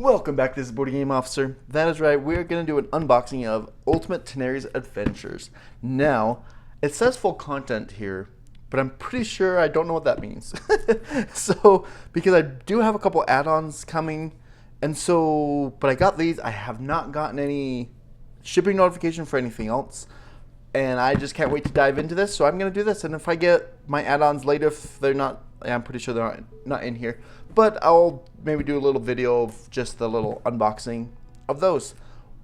Welcome back, this is Board Game Officer. That is right, we're going to do an unboxing of Ultimate Tanares Adventures. Now, it says full content here, but I'm pretty sure I don't know what that means. So, because I do have a couple add-ons coming, and so, but I got these, I have not gotten any shipping notification for anything else, and I just can't wait to dive into this, so I'm going to do this, and if I get my add-ons later, if they're not, I'm pretty sure they're not in here, but I'll maybe do a little video of just the little unboxing of those.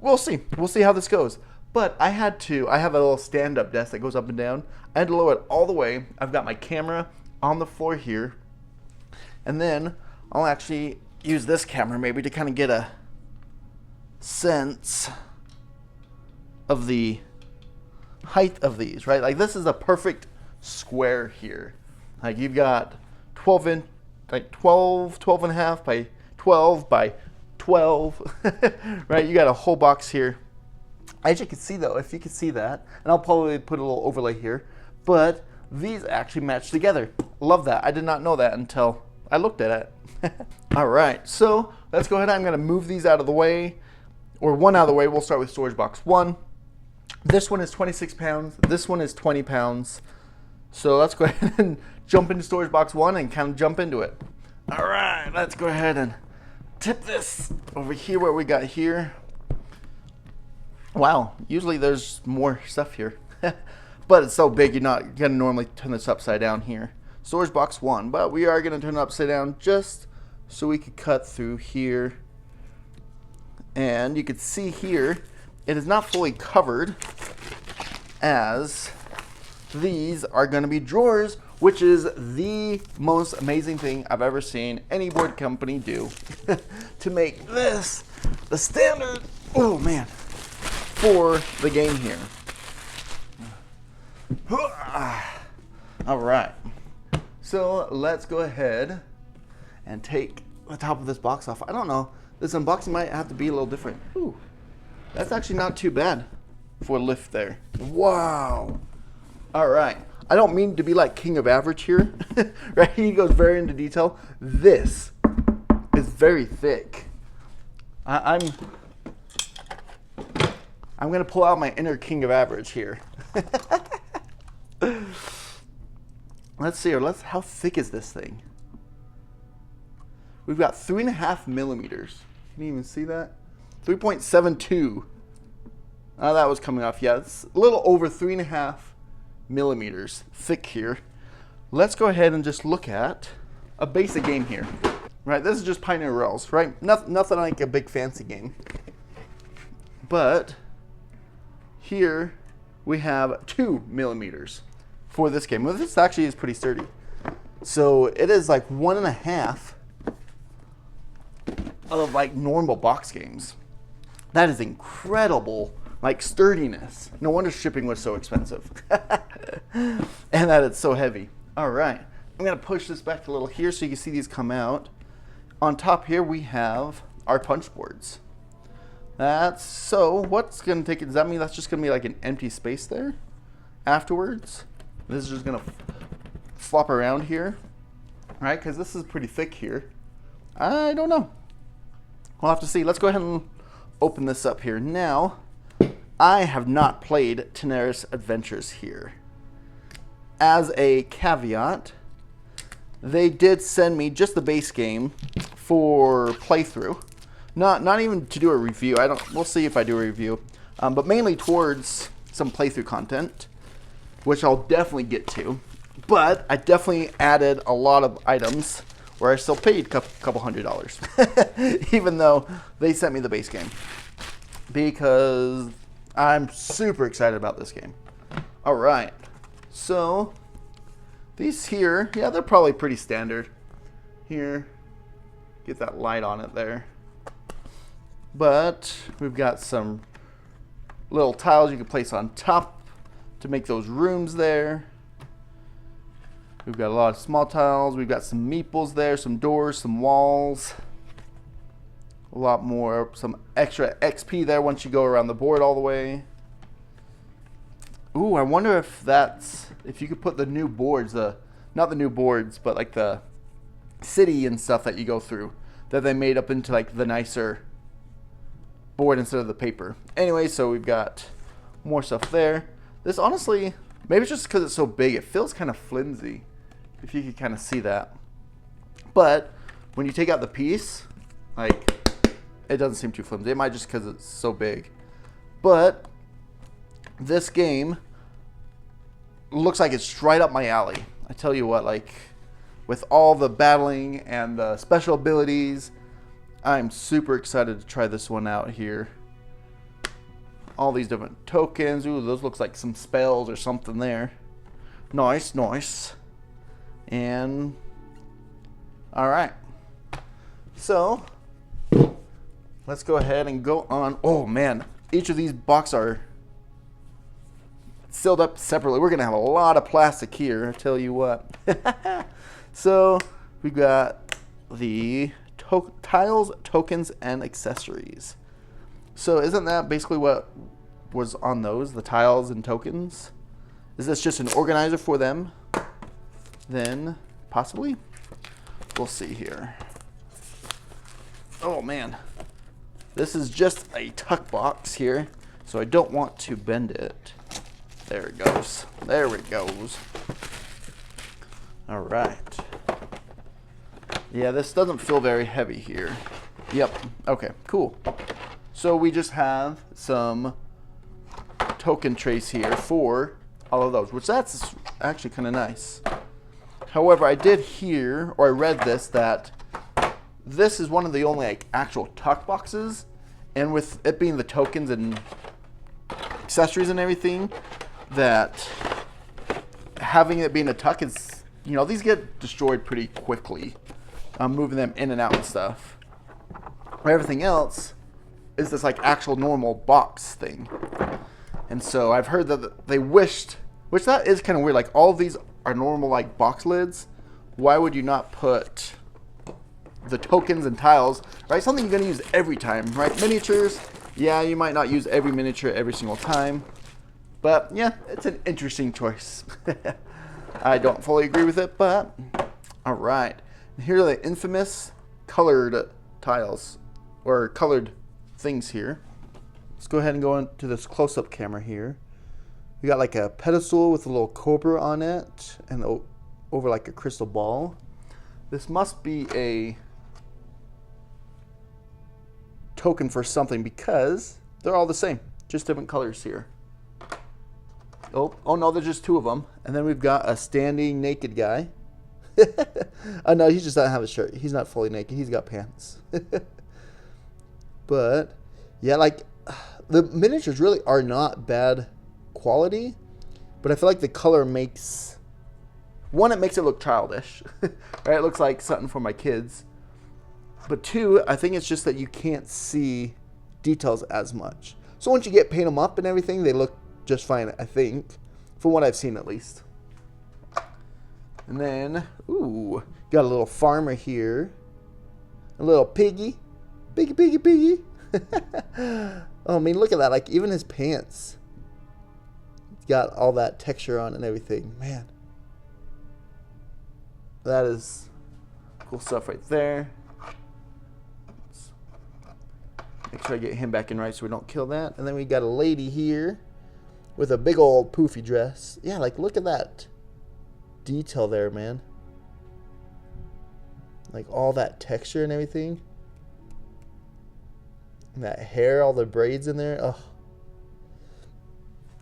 We'll see how this goes. But I have a little stand-up desk that goes up and down. I had to lower it all the way. I've got my camera on the floor here, and then I'll actually use this camera maybe to kind of get a sense of the height of these, right? Like this is a perfect square here. Like you've got 12 and a half by 12 by 12, right? You got a whole box here. As you can see though, if you can see that, and I'll probably put a little overlay here, but these actually match together. Love that. I did not know that until I looked at it. All right, so let's go ahead. I'm gonna move these out of the way, or one out of the way. We'll start with storage box one. This one is 26 pounds. This one is 20 pounds. So let's go ahead and jump into storage box one and kind of jump into it. All right, let's go ahead and tip this over here where we got here. Wow, usually there's more stuff here, but it's so big you're not gonna normally turn this upside down here. Storage box one, but we are gonna turn it upside down just so we could cut through here. And you can see here, it is not fully covered, as these are going to be drawers, which is the most amazing thing I've ever seen any board company do to make this the standard, oh man, for the game here. All right, so let's go ahead and take the top of this box off. I don't know, this unboxing might have to be a little different. Ooh, that's actually not too bad for a lift there. Wow. All right, I don't mean to be like king of average here, right? He goes very into detail. This is very thick. I'm gonna pull out my inner king of average here. Let's see, how thick is this thing? We've got 3.5 millimeters. Can you even see that? 3.72. Oh, that was coming off. Yeah, it's a little over 3.5 millimeters thick here. Let's go ahead and just look at a basic game here. Right, this is just Pioneer Rails, right? Nothing like a big fancy game. But here we have 2 millimeters for this game. Well, this actually is pretty sturdy. So it is like 1.5 of like normal box games. That is incredible. Like sturdiness. No wonder shipping was so expensive. And that it's so heavy. All right, I'm gonna push this back a little here so you can see these come out. On top here we have our punch boards. So what's gonna take it? Does that mean that's just gonna be like an empty space there afterwards? This is just gonna flop around here, right? Because this is pretty thick here. I don't know. We'll have to see. Let's go ahead and open this up here now. I have not played Tanares Adventures here. As a caveat, they did send me just the base game for playthrough. Not even to do a review. We'll see if I do a review. But mainly towards some playthrough content, which I'll definitely get to. But I definitely added a lot of items where I still paid a couple $100, even though they sent me the base game, because I'm super excited about this game. All right, so these here, yeah, they're probably pretty standard. Here, get that light on it there. But we've got some little tiles you can place on top to make those rooms there. We've got a lot of small tiles. We've got some meeples there, some doors, some walls. A lot more, some extra XP there once you go around the board all the way. Ooh, I wonder if you could put the new boards, not the new boards, but like the city and stuff that you go through. that they made up into like the nicer board instead of the paper. Anyway, so we've got more stuff there. This honestly, maybe it's just because it's so big, it feels kind of flimsy, if you could kind of see that. But when you take out the piece, like, it doesn't seem too flimsy. It might just because it's so big. But this game looks like it's right up my alley. I tell you what, like, with all the battling and the special abilities, I'm super excited to try this one out here. All these different tokens. Ooh, those looks like some spells or something there. Nice, nice. And all right. So let's go ahead and go on. Oh man, each of these boxes are sealed up separately. We're gonna have a lot of plastic here, I tell you what. So we've got the tiles, tokens, and accessories. So isn't that basically what was on those, the tiles and tokens? Is this just an organizer for them? Then possibly. We'll see here. Oh man. This is just a tuck box here, so I don't want to bend it. There it goes. There it goes. All right. Yeah, this doesn't feel very heavy here. Yep. Okay, cool. So we just have some token trace here for all of those, which that's actually kind of nice. However, I did hear, or I read this, that this is one of the only like actual tuck boxes, and with it being the tokens and accessories and everything, that having it being a tuck is, you know, these get destroyed pretty quickly. Moving them in and out and stuff. Everything else is this like actual normal box thing. And so I've heard that they wished, which that is kind of weird, like all of these are normal like box lids. Why would you not put the tokens and tiles, right? Something you're gonna use every time, right? Miniatures, yeah, you might not use every miniature every single time, but yeah, it's an interesting choice. I don't fully agree with it, but all right. Here are the infamous colored tiles, or colored things here. Let's go ahead and go into this close-up camera here. We got like a pedestal with a little cobra on it, and over like a crystal ball. This must be a token for something because they're all the same, just different colors here. Oh no, there's just two of them. And then we've got a standing naked guy. Oh no, he just doesn't have a shirt. He's not fully naked. He's got pants. But yeah, like the miniatures really are not bad quality, but I feel like the color makes, one, it makes it look childish. Right? It looks like something for my kids. But two, I think it's just that you can't see details as much. So once you paint them up and everything, they look just fine, I think, from what I've seen at least. And then, ooh, got a little farmer here. A little piggy. Piggy, piggy, piggy. Oh, I mean, look at that. Like, even his pants. It's got all that texture on and everything. Man. That is cool stuff right there. Let's make sure I get him back in right so we don't kill that. And then we got a lady here with a big old poofy dress. Yeah, like, look at that detail there, man. Like all that texture and everything. And that hair, all the braids in there. Oh,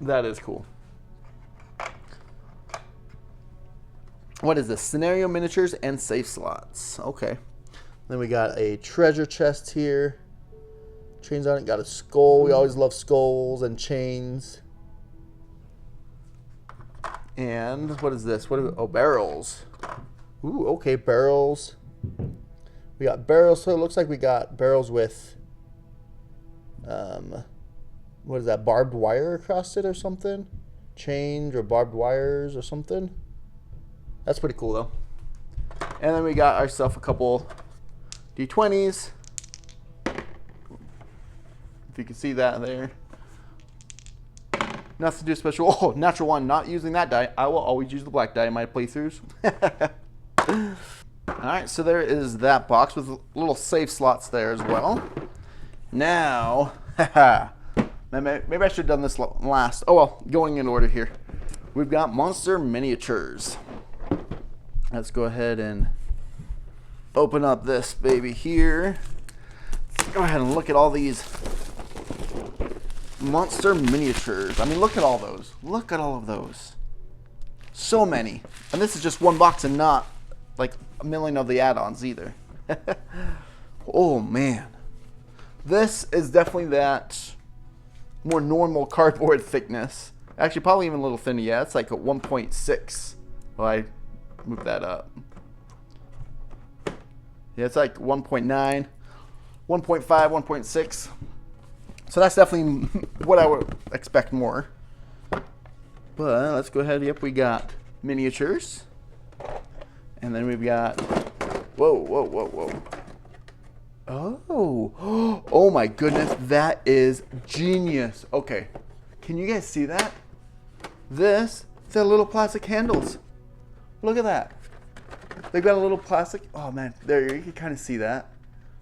that is cool. What is this? Scenario miniatures and safe slots. Okay. Then we got a treasure chest here. Chains on it. Got a skull. We always love skulls and chains. And what is this? Oh, barrels. Ooh, okay, barrels. We got barrels. So it looks like we got barrels with, what is that? Barbed wire across it or something? Chains or barbed wires or something. That's pretty cool though. And then we got ourselves a couple D20s. If you can see that there. Nothing too special. Oh, natural one. Not using that die. I will always use the black die in my playthroughs. Alright, so there is that box with little safe slots there as well. Now, maybe I should have done this last. Oh well, going in order here. We've got monster miniatures. Let's go ahead and open up this baby here. Let's go ahead and look at all these monster miniatures. I mean, look at all those. Look at all of those. So many. And this is just one box and not like a million of the add-ons either. Oh man. This is definitely that more normal cardboard thickness. Actually, probably even a little thinner. Yeah, it's like a 1.6. Well, I moved that up. Yeah, it's like 1.9, 1.5, 1.6. So that's definitely what I would expect more. But let's go ahead. Yep, we got miniatures. And then we've got... Whoa, whoa, whoa, whoa. Oh, oh my goodness, that is genius. Okay, can you guys see that? They're little plastic handles. Look at that. They've got a little plastic, oh man, there, you can kind of see that.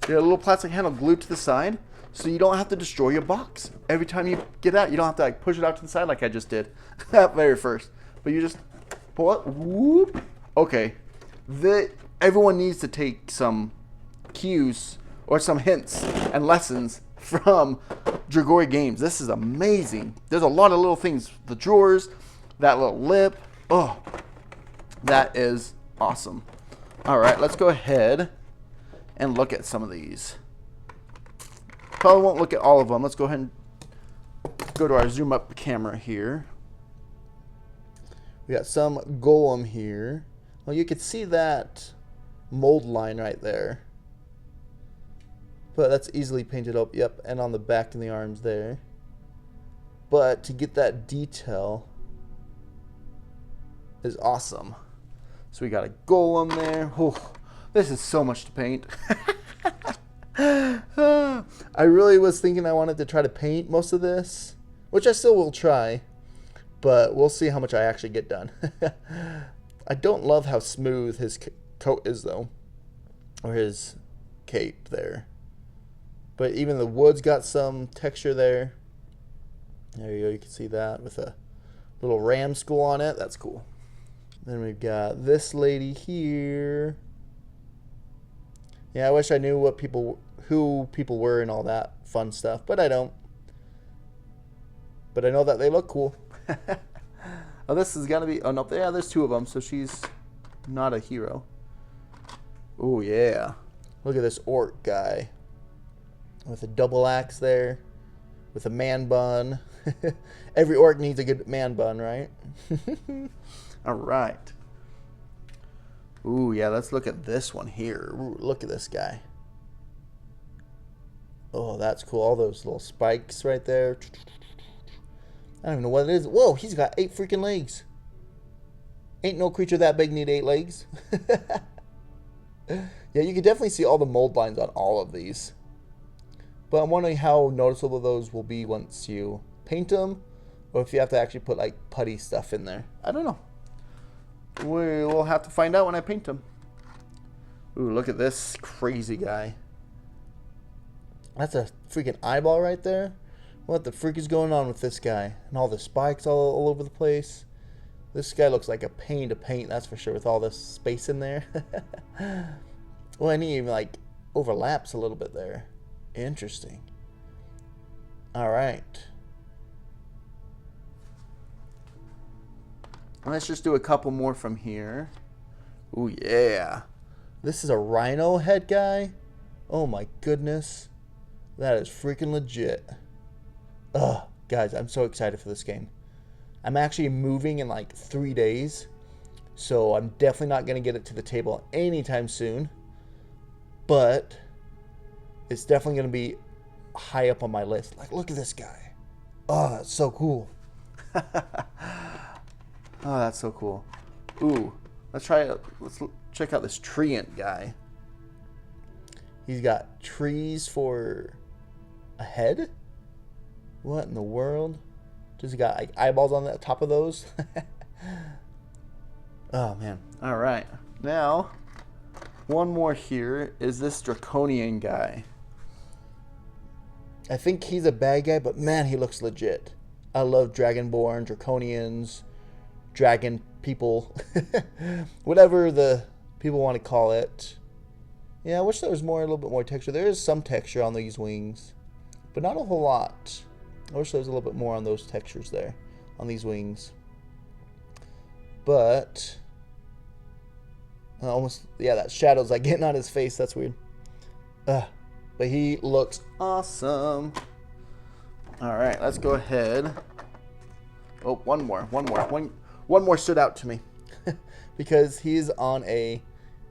They got a little plastic handle glued to the side, so you don't have to destroy your box. Every time you get out, you don't have to like push it out to the side like I just did at very first. But you just pull it, whoop. Okay, everyone needs to take some cues or some hints and lessons from Dragori Games. This is amazing. There's a lot of little things. The drawers, that little lip. Oh, that is awesome. All right, let's go ahead and look at some of these. Probably won't look at all of them. Let's go ahead and go to our zoom up camera here. We got some golem here. Well, you can see that mold line right there. But that's easily painted up, yep, and on the back and the arms there. But to get that detail is awesome. So we got a golem there. Oh, this is so much to paint. I really was thinking I wanted to try to paint most of this, which I still will try, but we'll see how much I actually get done. I don't love how smooth his coat is though, or his cape there. But even the wood's got some texture there. There you go, you can see that with a little ram skull on it. That's cool. Then we've got this lady here. Yeah, I wish I knew who people were and all that fun stuff, but I don't. But I know that they look cool. Oh, this is gonna be, oh no, yeah, there's two of them, so she's not a hero. Oh yeah. Look at this orc guy. With a double axe there, with a man bun. Every orc needs a good man bun, right? All right. Ooh, yeah, let's look at this one here. Ooh, look at this guy. Oh, that's cool. All those little spikes right there. I don't even know what it is. Whoa, he's got 8 freaking legs. Ain't no creature that big need 8 legs. Yeah, you can definitely see all the mold lines on all of these. But I'm wondering how noticeable those will be once you paint them, or if you have to actually put like putty stuff in there. I don't know. We will have to find out when I paint them. Ooh, look at this crazy guy. That's a freaking eyeball right there. What the freak is going on with this guy? And all the spikes all over the place. This guy looks like a pain to paint, that's for sure, with all this space in there. Well, and he even like overlaps a little bit there. Interesting. All right. Let's just do a couple more from here. Ooh, yeah. This is a rhino head guy. Oh my goodness. That is freaking legit. Ugh, guys, I'm so excited for this game. I'm actually moving in like 3 days, so I'm definitely not going to get it to the table anytime soon. But it's definitely going to be high up on my list. Like, look at this guy. Oh, that's so cool. Oh, that's so cool. Ooh, let's check out this treant guy. He's got trees for a head? What in the world? Just got like eyeballs on the top of those. Oh man. All right. Now One more here is this Draconian guy. I think he's a bad guy, but man, he looks legit. I love Dragonborn, Draconians, dragon people, whatever the people want to call it. Yeah, I wish there was a little bit more texture. There is some texture on these wings, but not a whole lot. I wish there was a little bit more on those textures there, on these wings. But almost, yeah, that shadow's like getting on his face. That's weird. But he looks awesome. All right, let's go ahead. Oh, one more stood out to me because he's on a.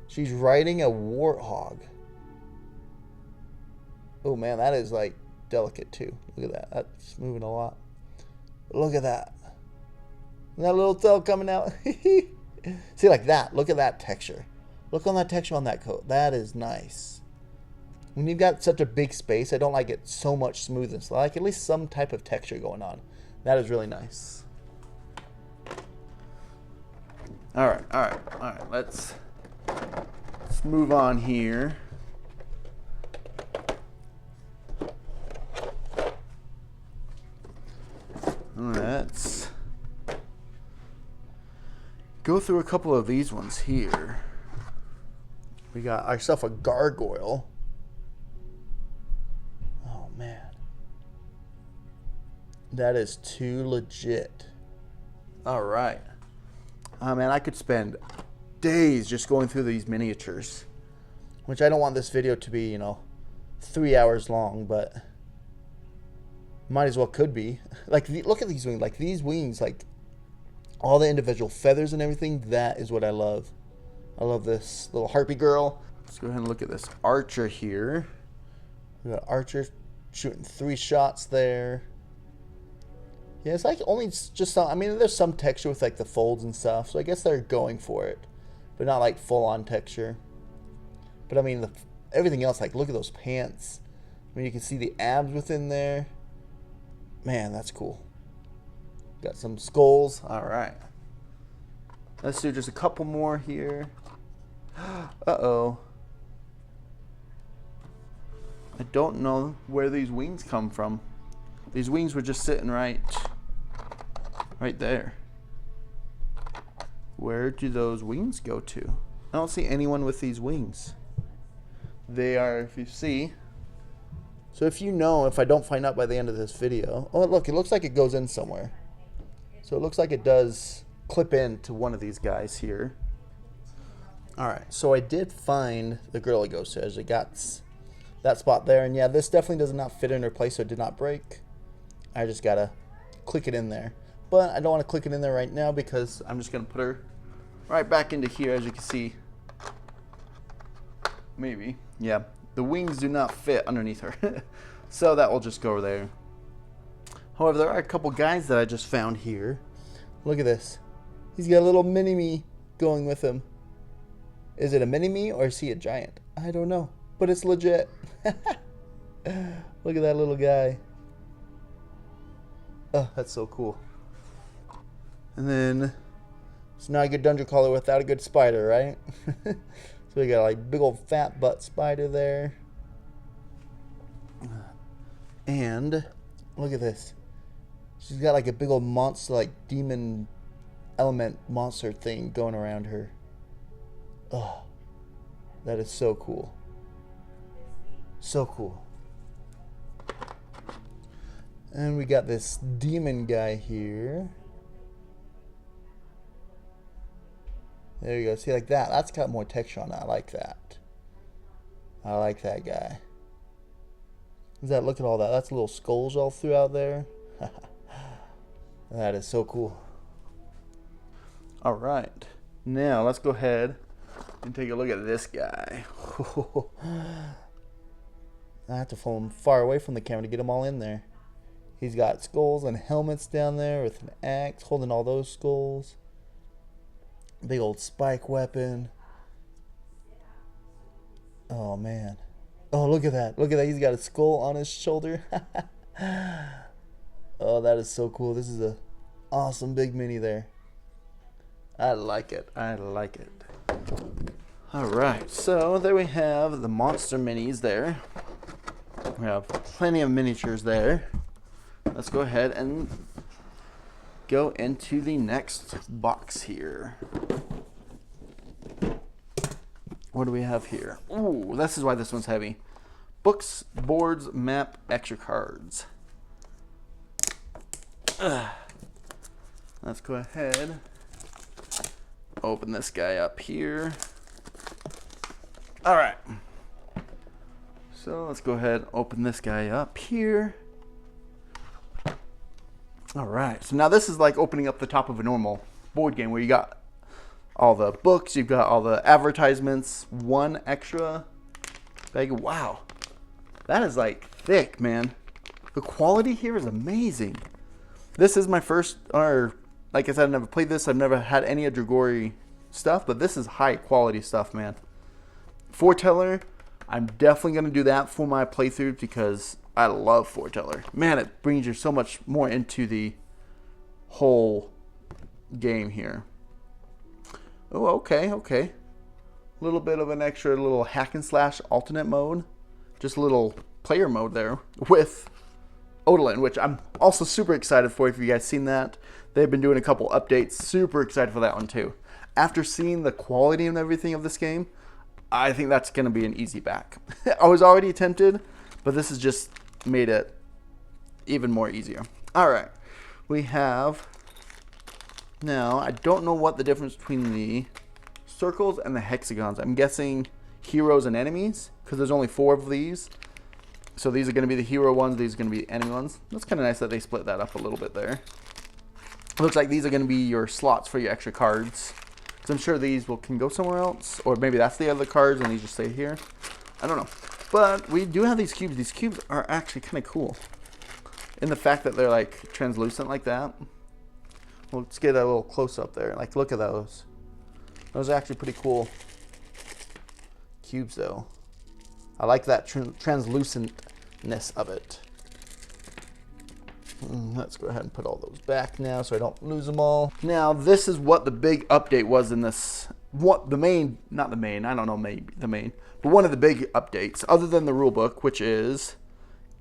She's riding a warthog. Oh man, that is like delicate too. Look at that. That's moving a lot. Look at that. And that little tail coming out. See, like that. Look at that texture. Look on that texture on that coat. That is nice. When you've got such a big space, I don't like it so much smoothness. I like at least some type of texture going on. That is really nice. All right. Let's move on here. Let's go through a couple of these ones here. We got ourselves a gargoyle. Oh man, that is too legit. All right. Man, I could spend days just going through these miniatures, which I don't want this video to be, 3 hours long, but might as well could be. Like, look at these wings. Like, these wings, like, all the individual feathers and everything, that is what I love. I love this little harpy girl. Let's go ahead and look at this archer here. We got archer shooting 3 shots there. Yeah, it's like only just some, I mean, there's some texture with, like, the folds and stuff, so I guess they're going for it, but not, like, full-on texture. But, I mean, everything else, like, look at those pants. I mean, you can see the abs within there. Man, that's cool. Got some skulls. All right. Let's do just a couple more here. Uh-oh. I don't know where these wings come from. These wings were just sitting right there. Where do those wings go to? I don't see anyone with these wings. They are, if you see. So if you know, if I don't find out by the end of this video. Oh, look, it looks like it goes in somewhere. So it looks like it does clip into one of these guys here. All right, so I did find the girl it goes to. As it got that spot there. And yeah, this definitely does not fit in her place, so it did not break. I just gotta click it in there. But I don't want to click it in there right now because I'm just gonna put her right back into here, as you can see. Maybe. Yeah, the wings do not fit underneath her. So that will just go over there. However, there are a couple guys that I just found here. Look at this. He's got a little mini-me going with him. Is it a mini-me or is he a giant? I don't know, but it's legit. Look at that little guy. Oh, that's so cool. And then, it's not a good dungeon crawler without a good spider, right? So we got like big old fat butt spider there. And, look at this. She's got like a big old monster, like demon element monster thing going around her. Oh, that is so cool. So cool. And we got this demon guy here. There you go. See, like that. That's got more texture on it. I like that. I like that guy. Look at all that. That's little skulls all throughout there. That is so cool. All right. Now, let's go ahead and take a look at this guy. I have to pull him far away from the camera to get them all in there. He's got skulls and helmets down there with an axe, holding all those skulls. Big old spike weapon. Oh, man. Oh, look at that. Look at that. He's got a skull on his shoulder. Oh, that is so cool. This is a awesome big mini there. I like it. I like it. Alright, so there we have the monster minis there. We have plenty of miniatures there. Let's go ahead and go into the next box here. What do we have here? Ooh, this is why this one's heavy. Books, boards, map, extra cards. Let's go ahead. Open this guy up here. Alright. So let's go ahead and open this guy up here. Alright, so now this is like opening up the top of a normal board game where you got all the books, you've got all the advertisements, one extra bag. Wow, that is like thick, man. The quality here is amazing. This is my first, or like I said, I've never played this. I've never had any of Dragori stuff, but this is high quality stuff, man. Foreteller, I'm definitely going to do that for my playthrough because I love Foreteller. Man, it brings you so much more into the whole game here. Oh, okay. A little bit of an extra little hack and slash alternate mode. Just a little player mode there with Odalin, which I'm also super excited for. If you guys seen that, they've been doing a couple updates. Super excited for that one too. After seeing the quality and everything of this game, I think that's going to be an easy back. I was already tempted, but this has just made it even more easier. All right, we have now, I don't know what the difference between the circles and the hexagons. I'm guessing heroes and enemies because there's only 4 of these. So these are going to be the hero ones, these are going to be the enemy ones. That's kind of nice that they split that up a little bit there. It looks like these are going to be your slots for your extra cards. Because I'm sure these can go somewhere else. Or maybe that's the other cards and these just stay here. I don't know. But we do have these cubes. These cubes are actually kind of cool. In the fact that they're like translucent like that. Well, let's get a little close up there. Like, look at those. Those are actually pretty cool cubes, though. I like that translucentness of it. Let's go ahead and put all those back now so I don't lose them all. Now, this is what the big update was in this. Not the main, I don't know, maybe the main. But one of the big updates, other than the rulebook, which is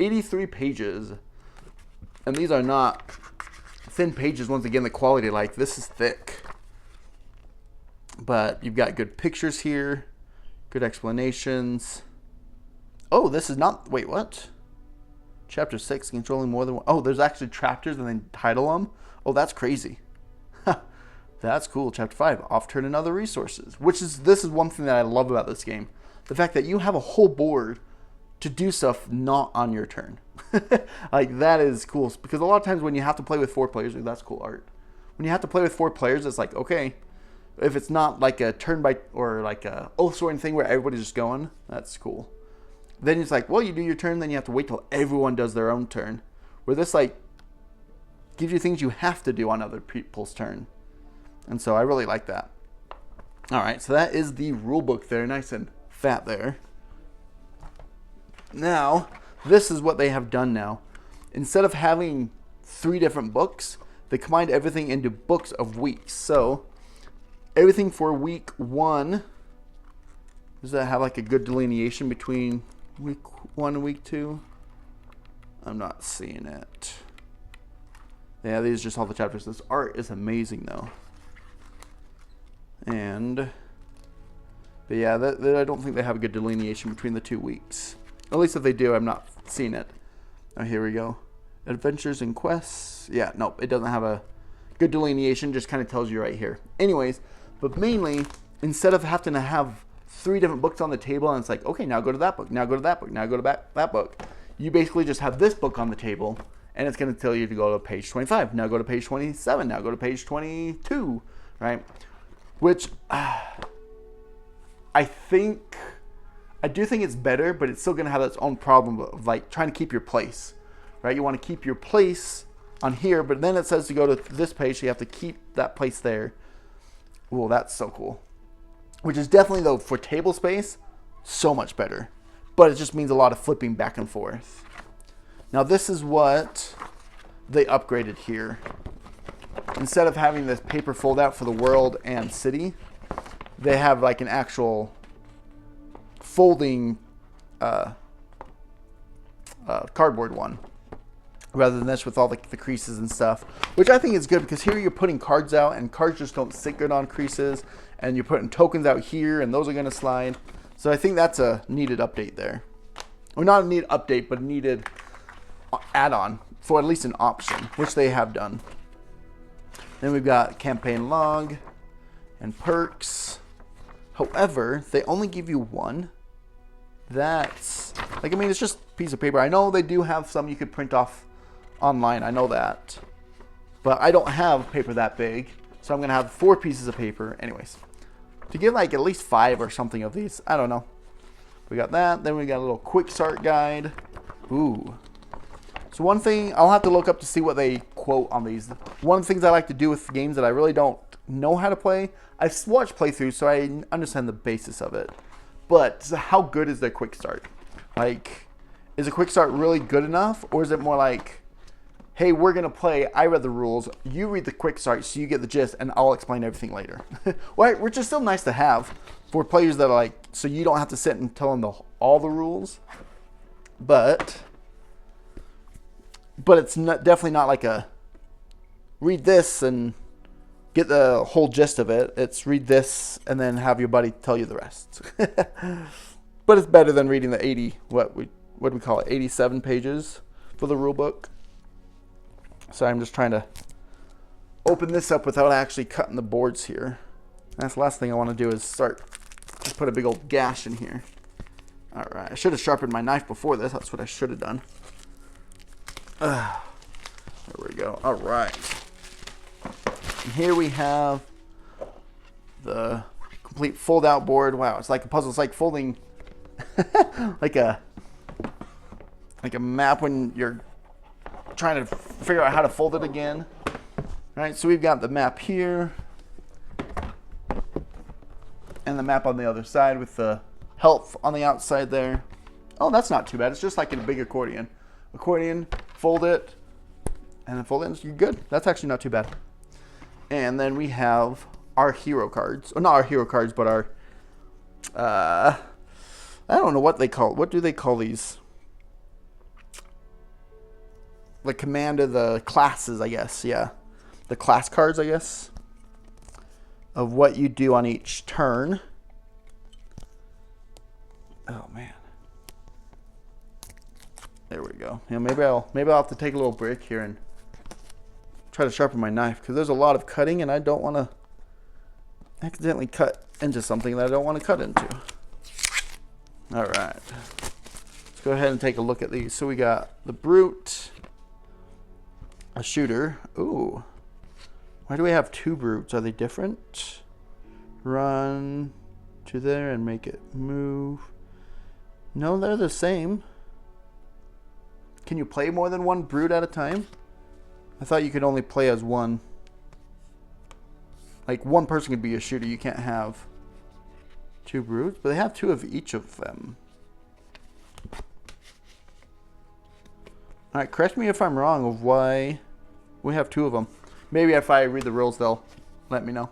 83 pages. And these are not thin pages. Once again, the quality, like, this is thick. But you've got good pictures here, good explanations. Oh, this is not, wait, what? Chapter 6, controlling more than one. Oh, there's actually chapters and then title them. Oh, that's crazy. That's cool. Chapter 5, off turn and other resources. This is one thing that I love about this game. The fact that you have a whole board to do stuff not on your turn. Like, that is cool. Because a lot of times when you have to play with 4 players, that's cool art. When you have to play with 4 players, it's like, okay, if it's not like a turn by, or like a oath sworn thing where everybody's just going, that's cool. Then it's like, well, you do your turn, then you have to wait till everyone does their own turn. Where this, like, gives you things you have to do on other people's turn. And so I really like that. All right, so that is the rule book there, nice and fat there. Now, this is what they have done now. Instead of having 3 different books, they combined everything into books of weeks. So, everything for week 1, does that have like a good delineation between week 1 and week 2? I'm not seeing it. Yeah, these are just all the chapters. This art is amazing though. But yeah, I don't think they have a good delineation between the 2 weeks. At least if they do, I'm not seeing it. Oh, here we go. Adventures and quests. Yeah, nope, it doesn't have a good delineation. Just kind of tells you right here. Anyways, but mainly, instead of having to have 3 different books on the table and it's like, okay, now go to that book, now go to that book, now go to that book. You basically just have this book on the table and it's going to tell you to go to page 25. Now go to page 27. Now go to page 22, right? Which I do think it's better, but it's still going to have its own problem of like trying to keep your place, right? You want to keep your place on here, but then it says to go to this page, so you have to keep that place there. Well, that's so cool. Which is definitely, though, for table space, so much better. But it just means a lot of flipping back and forth. Now, this is what they upgraded here. Instead of having this paper fold out for the world and city, they have like an actual folding cardboard one, rather than this with all the creases and stuff, which I think is good because here you're putting cards out and cards just don't sit good on creases, and you're putting tokens out here and those are going to slide. So I think that's a needed update there. Well, not a needed update, but a needed add-on for at least an option, which they have done. Then we've got campaign log and perks. However, they only give you one. That's, like, I mean, it's just a piece of paper. I know they do have some you could print off online. I know that. But I don't have paper that big. So I'm going to have 4 pieces of paper. Anyways, to get like at least 5 or something of these. I don't know. We got that. Then we got a little quick start guide. Ooh. So one thing, I'll have to look up to see what they quote on these. One of the things I like to do with games that I really don't know how to play, I've watched playthroughs, so I understand the basis of it. But how good is their quick start? Like, is a quick start really good enough? Or is it more like, hey, we're going to play, I read the rules, you read the quick start, so you get the gist, and I'll explain everything later. Which is still nice to have for players that are like, so you don't have to sit and tell them all the rules. But it's not, definitely not like a read this and get the whole gist of it. It's read this and then have your buddy tell you the rest. But it's better than reading the 80, what do we call it, 87 pages for the rule book. So I'm just trying to open this up without actually cutting the boards here. That's the last thing I want to do is just put a big old gash in here. All right, I should have sharpened my knife before this. That's what I should have done. There we go. All right. And here we have the complete fold-out board. Wow, it's like a puzzle. It's like folding like a map when you're trying to figure out how to fold it again. All right, so we've got the map here and the map on the other side with the health on the outside there. Oh, that's not too bad. It's just like in a big accordion. Accordion, fold it, and then fold it, and you're good. That's actually not too bad. And then we have our hero cards. Oh, not our hero cards, but our, I don't know what they call it. What do they call these? The command of the classes, I guess. Yeah. The class cards, I guess, of what you do on each turn. Oh, man. There we go. Yeah, maybe I'll have to take a little break here and try to sharpen my knife because there's a lot of cutting and I don't want to accidentally cut into something that I don't want to cut into. All right. Let's go ahead and take a look at these. So we got the brute, a shooter. Ooh. Why do we have 2 brutes? Are they different? Run to there and make it move. No, they're the same. Can you play more than 1 brute at a time? I thought you could only play as one. Like, one person could be a shooter. You can't have 2 brutes, but they have 2 of each of them. All right, correct me if I'm wrong of why we have 2 of them. Maybe if I read the rules, they'll let me know.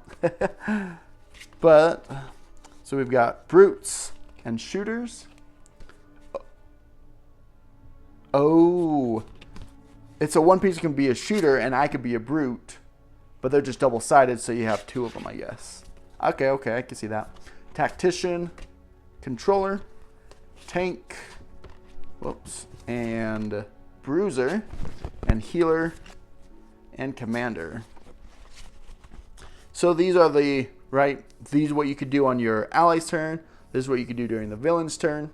But, so we've got brutes and shooters. Oh, it's a one piece can be a shooter and I could be a brute, but they're just double-sided, so you have 2 of them, I guess. Okay, I can see that. Tactician, controller, tank, whoops, and bruiser, and healer, and commander. So these are the, right, these are what you could do on your ally's turn. This is what you could do during the villain's turn.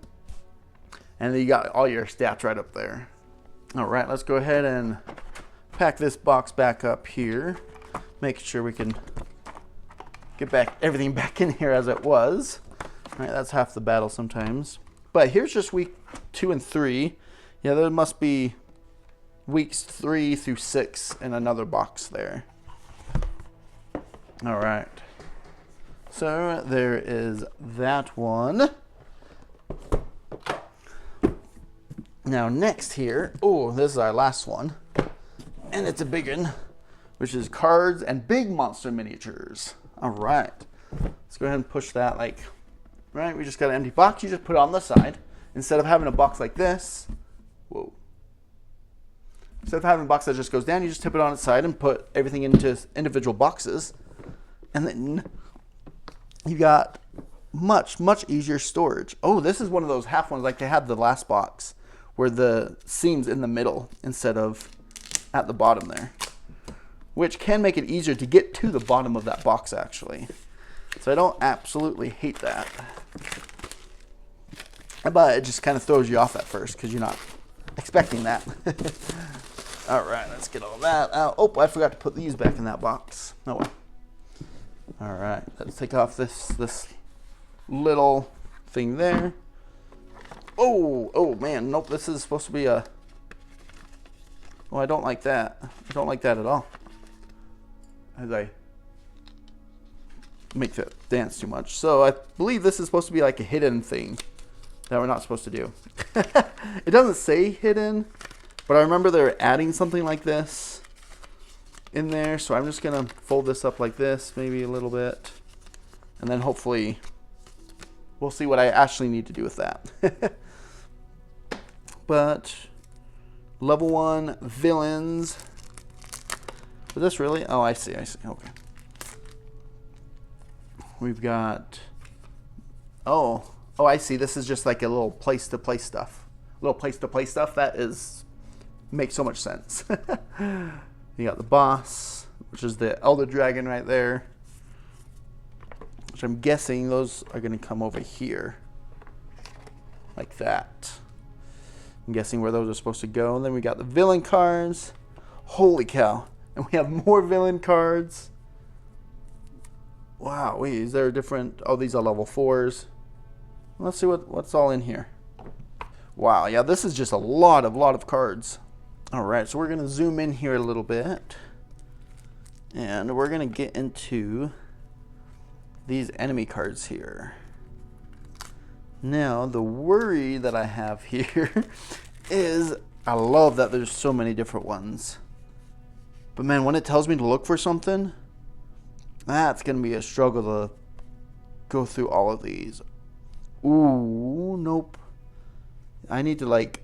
And then you got all your stats right up there. All right, let's go ahead and pack this box back up here. Make sure we can get everything back in here as it was. All right, that's half the battle sometimes. But here's just week 2 and 3. Yeah, there must be weeks 3 through 6 in another box there. All right. So there is that one. Now next here, oh, this is our last one. And it's a big one, which is cards and big monster miniatures. All right. Let's go ahead and push that like right? We just got an empty box. You just put it on the side. Instead of having a box like this, whoa. Instead of having a box that just goes down, you just tip it on its side and put everything into individual boxes. And then you got much easier storage. Oh, this is one of those half ones like they had the last box where the seam's in the middle instead of at the bottom there, which can make it easier to get to the bottom of that box actually. So I don't absolutely hate that, but it just kind of throws you off at first because you're not expecting that. All right, let's get all that out. Oh, I forgot to put these back in that box. Oh well. All right, let's take off this little thing there. Oh man, nope, this is supposed to be a... Oh, I don't like that. I don't like that at all. As I make that dance too much. So I believe this is supposed to be like a hidden thing that we're not supposed to do. It doesn't say hidden, but I remember they're adding something like this in there. So I'm just gonna fold this up like this, maybe a little bit. And then hopefully we'll see what I actually need to do with that. But level 1 villains. Is this really? Oh, I see. Okay. We've got... Oh, I see. This is just like a little place-to-play stuff. That makes so much sense. You got the boss, which is the Elder Dragon right there. Which I'm guessing those are going to come over here. Like that. I'm guessing where those are supposed to go. And then we got the villain cards. Holy cow. And we have more villain cards. Wow, wait, is there a different... Oh, these are level 4s. Let's see what's all in here. Wow, yeah, this is just a lot of cards. All right, so we're going to zoom in here a little bit. And we're going to get into these enemy cards here. Now, the worry that I have here is I love that there's so many different ones. But man, when it tells me to look for something, that's going to be a struggle to go through all of these. Ooh, nope. I need to like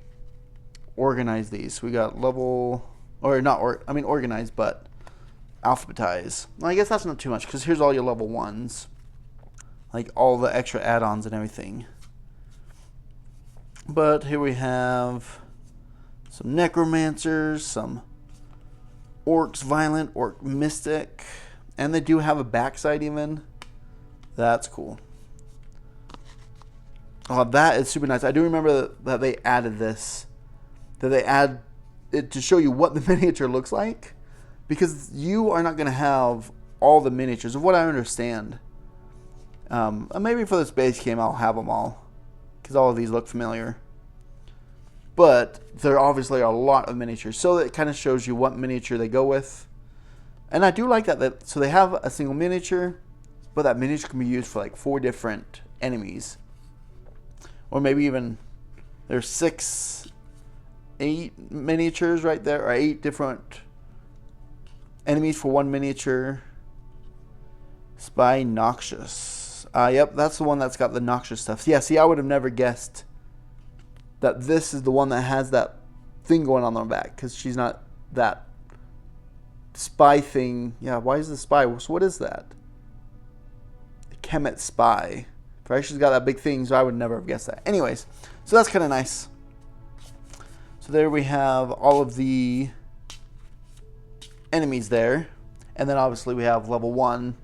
organize these. We got level, or not, organize, but alphabetize. Well, I guess that's not too much because here's all your level 1s. Like all the extra add-ons and everything. But here we have some necromancers, some orcs violent, orc mystic, and they do have a backside even. That's cool. Oh, that is super nice. I do remember that they added this. That they add it to show you what the miniature looks like. Because you are not going to have all the miniatures, of what I understand. Maybe for this base game I'll have them all. Because all of these look familiar. But there obviously are a lot of miniatures. So it kind of shows you what miniature they go with. And I do like that. So they have a single miniature. But that miniature can be used for like 4 different enemies. Or maybe even there's 8 miniatures right there. Or 8 different enemies for 1 miniature. Spy Noxious. Yep, that's the one that's got the noxious stuff. Yeah, see, I would have never guessed that this is the one that has that thing going on her back. Because she's not that spy thing. Yeah, why is the spy? So what is that? The Kemet Spy. Right? She's got that big thing, so I would never have guessed that. Anyways, so that's kind of nice. So there we have all of the enemies there. And then obviously we have level 1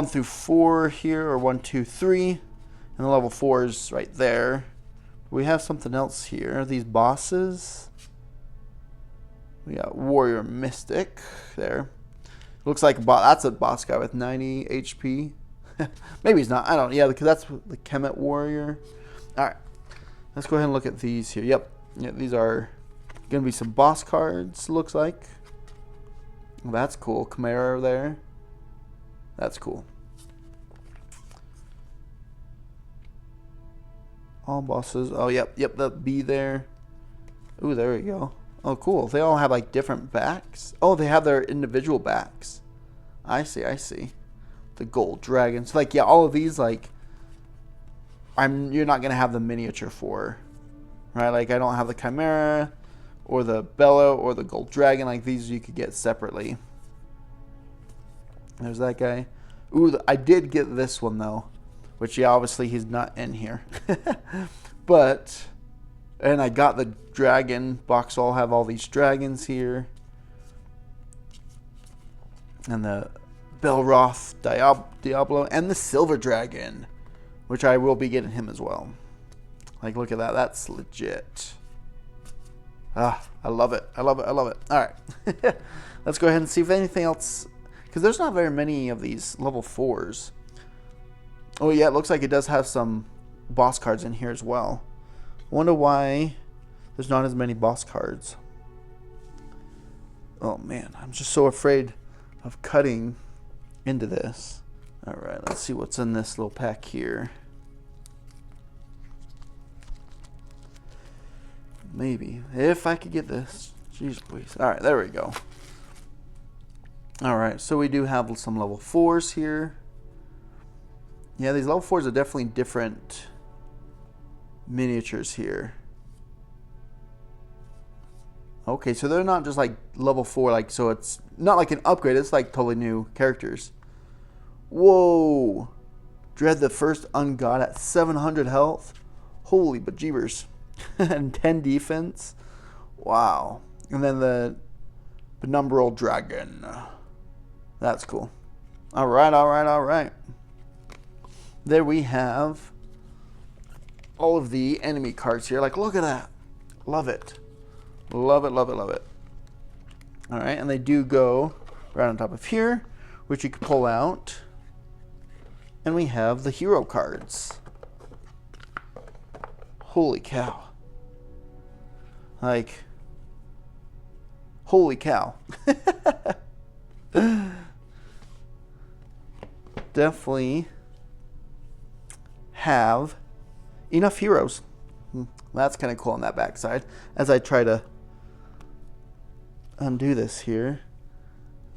through 4 here, or 1, 2, 3. And the level 4s right there. We have something else here. These bosses. We got Warrior Mystic there. Looks like that's a boss guy with 90 HP. Maybe he's not. I don't know. Yeah, because that's the Kemet Warrior. Alright. Let's go ahead and look at these here. Yep. Yeah, these are going to be some boss cards, looks like. Well, that's cool. Chimera there. That's cool. All bosses. Oh, yep. The B there. Ooh, there we go. Oh, cool. They all have like different backs. Oh, they have their individual backs. I see. The gold dragon. So like, yeah, all of these, like, you're not gonna have the miniature for, right? Like I don't have the Chimera or the Bellow or the Gold Dragon. Like these you could get separately. There's that guy. Ooh, I did get this one though, which yeah, obviously he's not in here. But, and I got the dragon box. So I'll have all these dragons here. And the Belroth Diablo and the Silver Dragon, which I will be getting him as well. Like, look at that. That's legit. Ah, I love it. I love it. I love it. All right. Let's go ahead and see if anything else, because there's not very many of these level 4s. Oh, yeah, it looks like it does have some boss cards in here as well. Wonder why there's not as many boss cards. Oh, man. I'm just so afraid of cutting into this. All right, let's see what's in this little pack here. Maybe. If I could get this. Jeez Louise. All right, there we go. All right, so we do have some level 4s here. Yeah, these level 4s are definitely different miniatures here. Okay, so they're not just like level 4, like, so it's not like an upgrade, it's like totally new characters. Whoa! Dread the First Ungod at 700 health. Holy bejeebers. And 10 defense. Wow. And then the Penumbral Dragon. That's cool. Alright, alright, alright. There we have all of the enemy cards here. Like, look at that. Love it. Love it, love it, love it. Alright, and they do go right on top of here, which you can pull out. And we have the hero cards. Holy cow. Like, holy cow. Definitely have enough heroes. That's kind of cool on that backside. As I try to undo this here,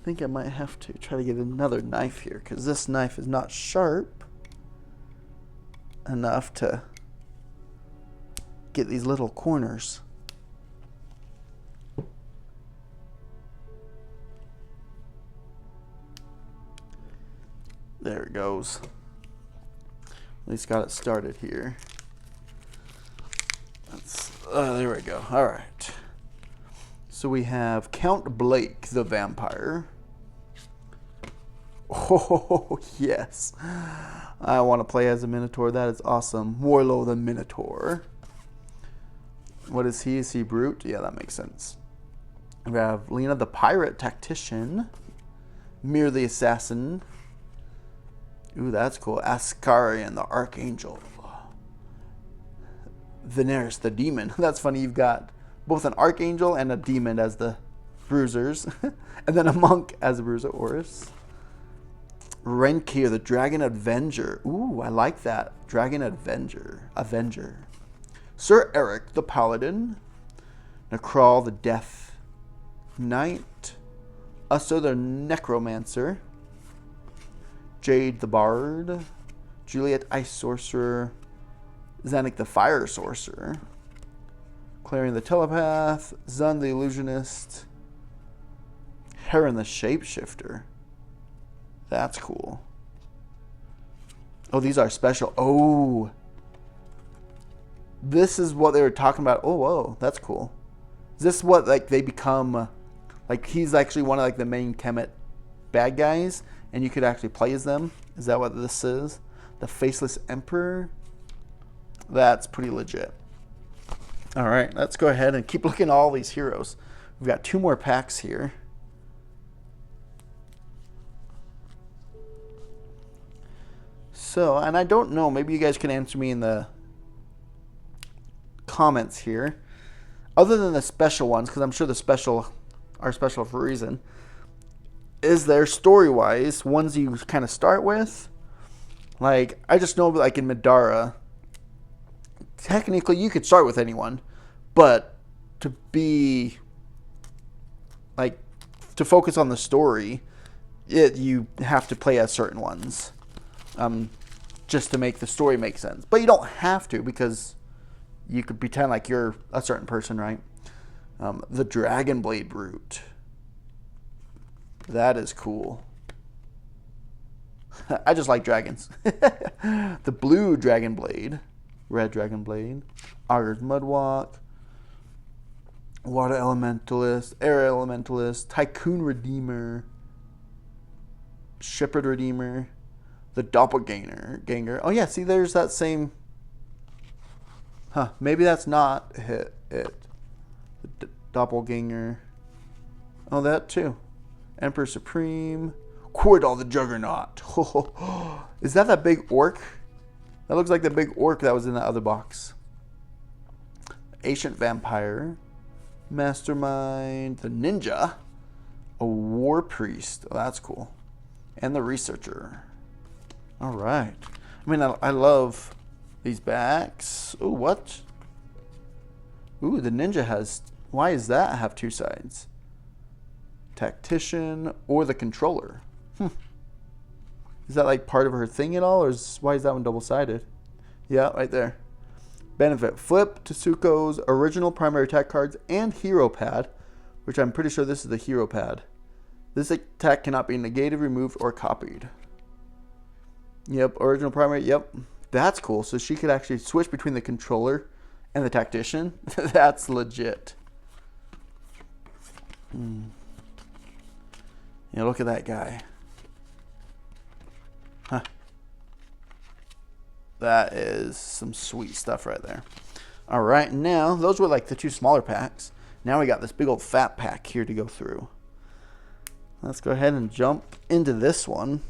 I think I might have to try to get another knife here, because this knife is not sharp enough to get these little corners. There it goes. At least got it started here. There we go. All right. So we have Count Blake the Vampire. Oh, yes. I want to play as a Minotaur. That is awesome. Warlow the Minotaur. What is he? Is he brute? Yeah, that makes sense. We have Lena the Pirate Tactician. Mir the Assassin. Ooh, that's cool. Ascarian the Archangel. Tanares the Demon. That's funny. You've got both an Archangel and a Demon as the bruisers. And then a Monk as a bruiser. Oris. Renkir the Dragon Avenger. Ooh, I like that. Dragon Avenger. Sir Eric the Paladin. Nekral the Death Knight. Usso the Necromancer. Jade the Bard. Juliet Ice Sorcerer. Zanuck the Fire Sorcerer. Clarion the Telepath. Zun the Illusionist. Heron the Shapeshifter. That's cool. Oh, these are special. Oh. This is what they were talking about. Oh, whoa. That's cool. Is this what, like, they become... Like, he's actually one of, like, the main Kemet bad guys, and you could actually play as them? Is that what this is? The Faceless Emperor? That's pretty legit. All right, let's go ahead and keep looking at all these heroes. We've got 2 more packs here. So, and I don't know, maybe you guys can answer me in the comments here. Other than the special ones, because I'm sure the special are special for a reason, is there story-wise ones you kind of start with? Like, I just know, like in Madara, technically you could start with anyone, but to be, like, to focus on the story, you have to play as certain ones. just to make the story make sense. But you don't have to, because you could pretend like you're a certain person, right? The Dragon Blade Brute. That is cool. I just like dragons. The Blue Dragon Blade. Red Dragon Blade. Augur's Mudwalk. Water Elementalist. Air Elementalist. Tycoon Redeemer. Shepherd Redeemer. The Doppelganger. Oh yeah, see, there's that same... Huh, maybe that's not it. The Doppelganger. Oh, that too. Emperor Supreme. Quordall the Juggernaut. Is that big orc? That looks like the big orc that was in the other box. Ancient Vampire. Mastermind. The Ninja. A War Priest. Oh, that's cool. And the Researcher. All right. I mean, I love these backs. Oh, what? Ooh, the Ninja has... Why does that have two sides? Tactician or the Controller. Is that like part of her thing at all? Or why is that one double-sided? Yeah, right there. Benefit. Flip Tsuko's original primary attack cards and hero pad, which I'm pretty sure this is the hero pad. This attack cannot be negated, removed, or copied. Yep, original primary. Yep. That's cool. So she could actually switch between the Controller and the Tactician. That's legit. Yeah, look at that guy. Huh. That is some sweet stuff right there. All right, now those were like the two smaller packs. Now we got this big old fat pack here to go through. Let's go ahead and jump into this one.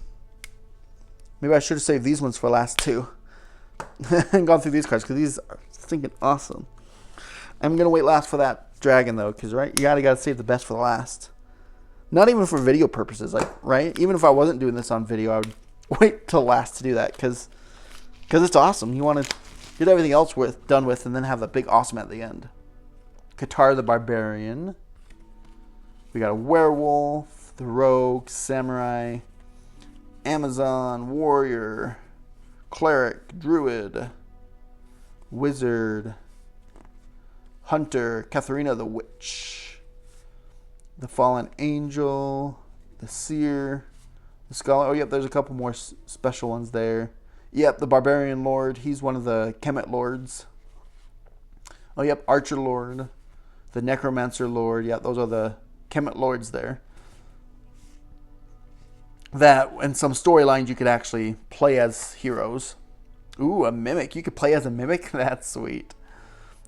Maybe I should have saved these ones for last too. And gone through these cards, because these are stinking awesome. I'm going to wait last for that dragon though, because right, you gotta save the best for the last. Not even for video purposes, like, right? Even if I wasn't doing this on video, I would wait till last to do that, because it's awesome. You want to get everything else done with, and then have the big awesome at the end. Qatar the Barbarian. We got a Werewolf, the Rogue, Samurai, Amazon, Warrior, Cleric, Druid, Wizard, Hunter, Katharina the Witch, the Fallen Angel, the Seer, the Scholar. Oh, yep, there's a couple more special ones there. Yep, the Barbarian Lord. He's one of the Kemet Lords. Oh, yep, Archer Lord, the Necromancer Lord. Yep, those are the Kemet Lords there. That, and some storylines you could actually play as heroes. Ooh, a Mimic. You could play as a Mimic? That's sweet.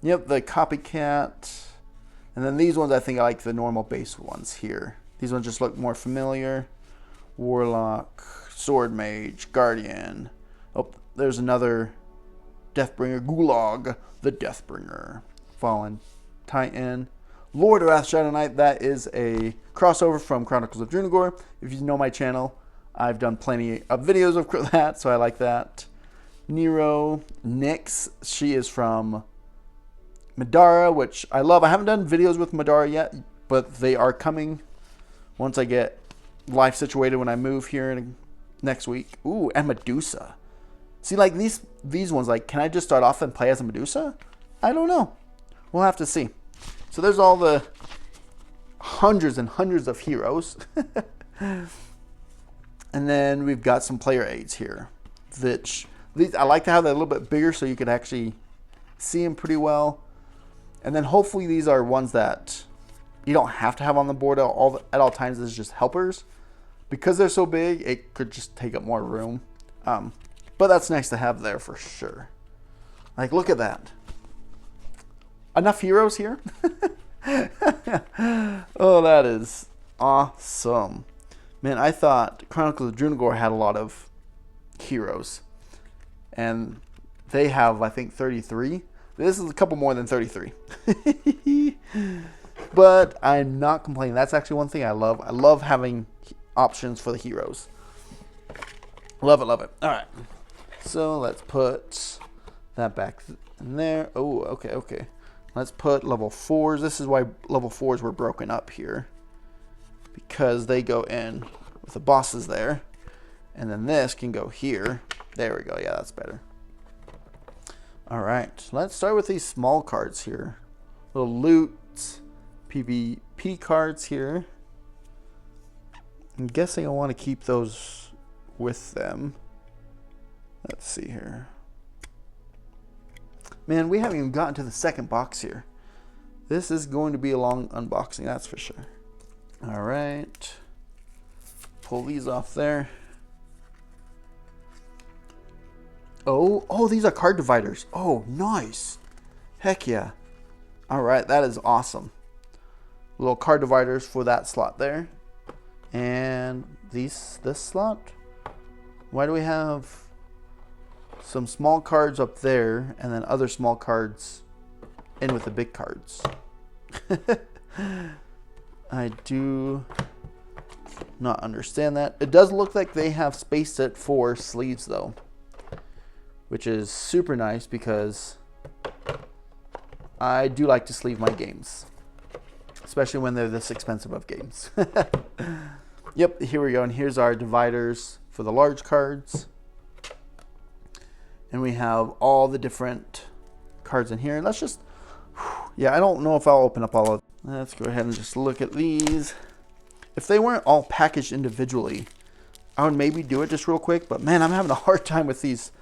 Yep, the Copycat. And then these ones, I think I like the normal base ones here. These ones just look more familiar. Warlock, Sword Mage, Guardian. Oh, there's another Deathbringer. Gulag, the Deathbringer. Fallen Titan. Lord of Wrath Shadow Knight. That is a crossover from Chronicles of Drunagor. If you know my channel, I've done plenty of videos of that, so I like that. Nero. Nyx. She is from Madara, which I love. I haven't done videos with Madara yet, but they are coming once I get life situated when I move here next week. Ooh, and Medusa. See, like these ones, like, can I just start off and play as a Medusa? I don't know. We'll have to see. So there's all the hundreds and hundreds of heroes. And then we've got some player aids here. Which these, I like to have that a little bit bigger so you could actually see them pretty well. And then hopefully these are ones that you don't have to have on the board at all times. As just helpers. Because they're so big, it could just take up more room. But that's nice to have there for sure. Like, look at that. Enough heroes here? Oh, that is awesome. Man, I thought Chronicles of Drunagor had a lot of heroes. And they have, I think, 33. This is a couple more than 33. But I'm not complaining. That's actually one thing I love. I love having options for the heroes. Love it, love it. All right. So let's put that back in there. Oh, okay. Let's put level 4s. This is why level 4s were broken up here. Because they go in with the bosses there. And then this can go here. There we go. Yeah, that's better. All right, let's start with these small cards here. Little loot, PvP cards here. I'm guessing I want to keep those with them. Let's see here. Man, we haven't even gotten to the second box here. This is going to be a long unboxing, that's for sure. All right. Pull these off there. Oh, these are card dividers. Oh, nice. Heck yeah. All right, that is awesome. Little card dividers for that slot there. And this slot. Why do we have some small cards up there and then other small cards in with the big cards? I do not understand that. It does look like they have spaced it for sleeves though, which is super nice because I do like to sleeve my games, especially when they're this expensive of games. Yep, here we go. And here's our dividers for the large cards. And we have all the different cards in here. Let's just, yeah, I don't know if I'll open up all of them. Let's go ahead and just look at these. If they weren't all packaged individually, I would maybe do it just real quick. But man, I'm having a hard time with these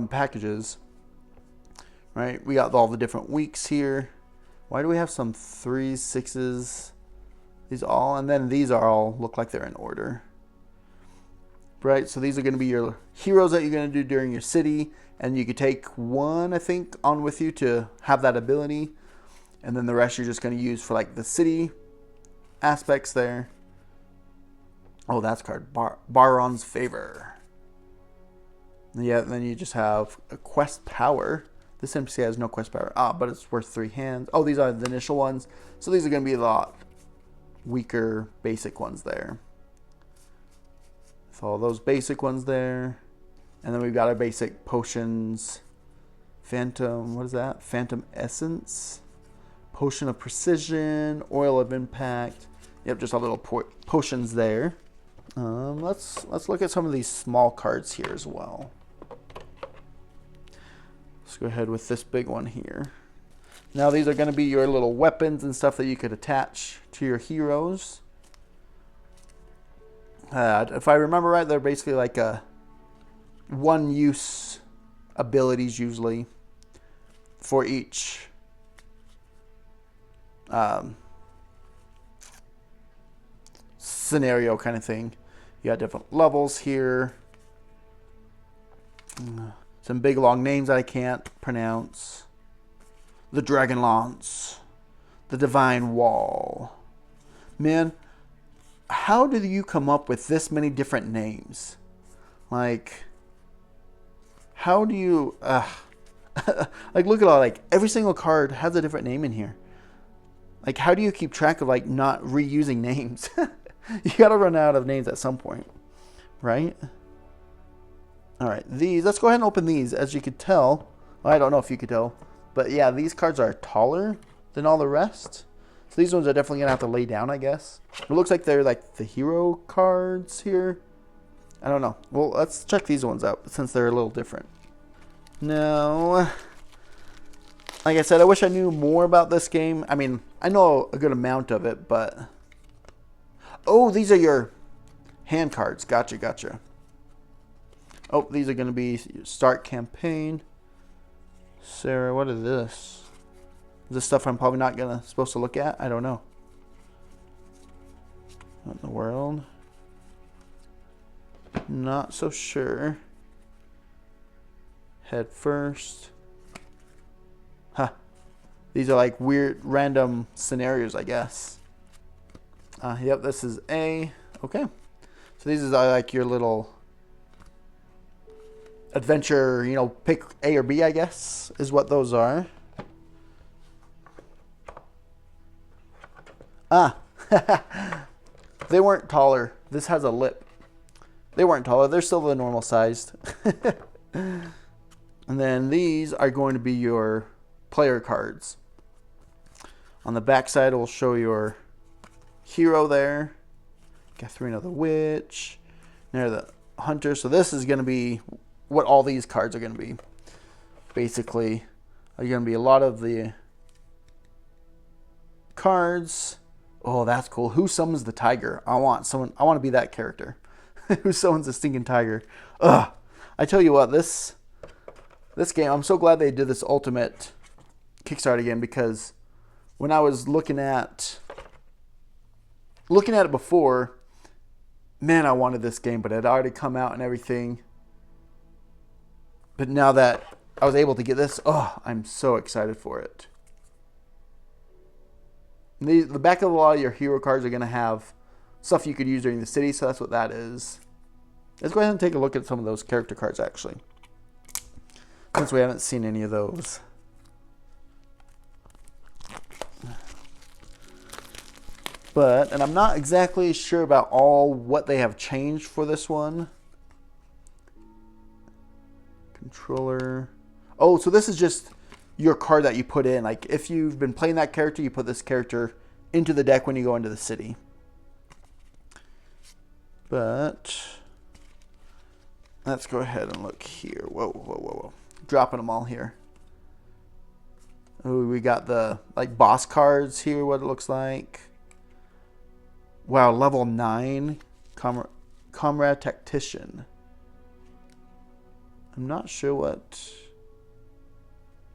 packages. Right, we got all the different weeks here. Why do we have some 3s, 6s? These all, and then these are all look like they're in order. Right, so these are going to be your heroes that you're going to do during your city, and you could take one, I think, on with you to have that ability, and then the rest you're just going to use for like the city aspects there. Oh, that's card Baron's Favor. Yeah, and then you just have a quest power. This NPC has no quest power. But it's worth 3 hands. Oh, these are the initial ones, so these are going to be a lot weaker basic ones there. So all those basic ones there. And then we've got our basic potions. Phantom, what is that? Phantom Essence. Potion of Precision. Oil of Impact. Yep, just our little potions there. Let's look at some of these small cards here as well. Let's go ahead with this big one here. Now these are going to be your little weapons and stuff that you could attach to your heroes. If I remember right, they're basically like a one-use abilities usually for each scenario kind of thing. You got different levels here. Some big long names that I can't pronounce. The Dragon Lance. The Divine Wall. Man, how did you come up with this many different names? Like, how do you... like, look at all, like, every single card has a different name in here. Like, how do you keep track of, like, not reusing names? You gotta run out of names at some point, right? Alright, these, let's go ahead and open these. As you could tell, well, I don't know if you could tell, but yeah, these cards are taller than all the rest. So these ones are definitely gonna have to lay down, I guess. It looks like they're like the hero cards here. I don't know. Well, let's check these ones out since they're a little different. Now, like I said, I wish I knew more about this game. I mean, I know a good amount of it, but... Oh, these are your hand cards. Gotcha. Oh, these are going to be your start campaign. Sarah, what is this? Is this stuff I'm probably not supposed to look at? I don't know. What in the world? Not so sure. Head first. Huh. These are like weird random scenarios, I guess. Yep, this is A. Okay. So these are like your little adventure, you know, pick A or B, I guess, is what those are. They weren't taller. This has a lip. They weren't taller. They're still the normal sized. And then these are going to be your player cards. On the back side, it will show your hero there. Catherine of the Witch. There, the hunter. So this is going to be what all these cards are going to be. Basically, are going to be a lot of the cards. Oh, that's cool. Who summons the tiger? I want to be that character. Who summons the stinking tiger? Ugh. I tell you what, this game, I'm so glad they did this ultimate Kickstarter again, because when I was looking at it before, man, I wanted this game, but it had already come out and everything. But now that I was able to get this, oh, I'm so excited for it. The back of a lot of your hero cards are going to have stuff you could use during the city, so that's what that is. Let's go ahead and take a look at some of those character cards, actually, since we haven't seen any of those. And I'm not exactly sure about what they have changed for this one. Controller. Oh, so this is just your card that you put in. Like, if you've been playing that character, you put this character into the deck when you go into the city. But let's go ahead and look here. Whoa, whoa, whoa, whoa. Dropping them all here. Oh, we got the boss cards here, what it looks like. Wow, level 9 Comrade Tactician. I'm not sure what.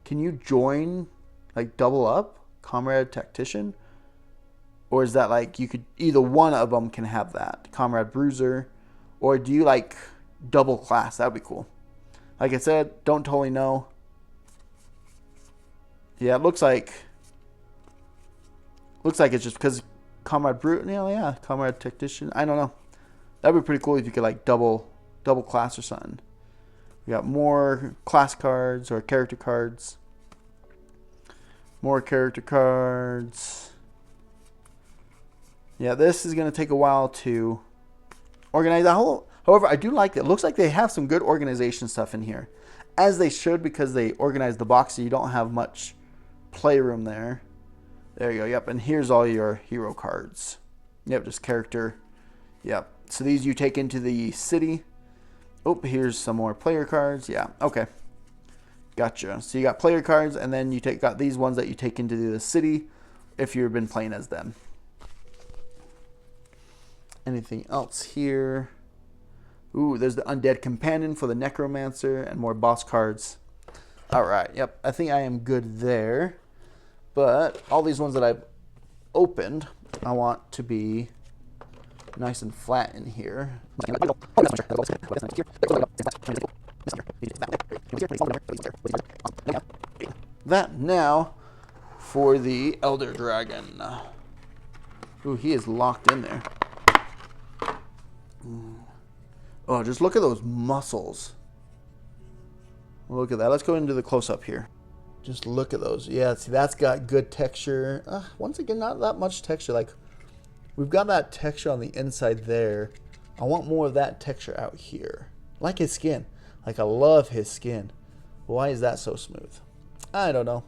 Can you join, double up Comrade Tactician? Or is that you could, either one of them can have that, Comrade Bruiser, or do you double class? That'd be cool. Like I said, don't totally know. Yeah, it looks like it's just because Comrade Brute. Yeah, Comrade Tactician. I don't know. That'd be pretty cool if you could double class or something. We got more class cards or character cards. More character cards. Yeah, this is going to take a while to organize. However, I do like it. It looks like they have some good organization stuff in here, as they should, because they organized the box so you don't have much playroom there. There you go. Yep, and here's all your hero cards. Yep, just character. Yep. So these you take into the city. Oh, here's some more player cards. Yeah, okay. Gotcha. So you got player cards, and then you got these ones that you take into the city if you've been playing as them. Anything else here? Ooh, there's the Undead Companion for the Necromancer and more boss cards. All right, yep, I think I am good there. But all these ones that I've opened, I want to be nice and flat in here. That now for the Elder Dragon. Ooh, he is locked in there. Oh, just look at those muscles. Look at that. Let's go into the close-up here. Just look at those. Yeah, see, that's got good texture. Once again, not that much texture. We've got that texture on the inside there. I want more of that texture out here. Like his skin. I love his skin. Why is that so smooth? I don't know.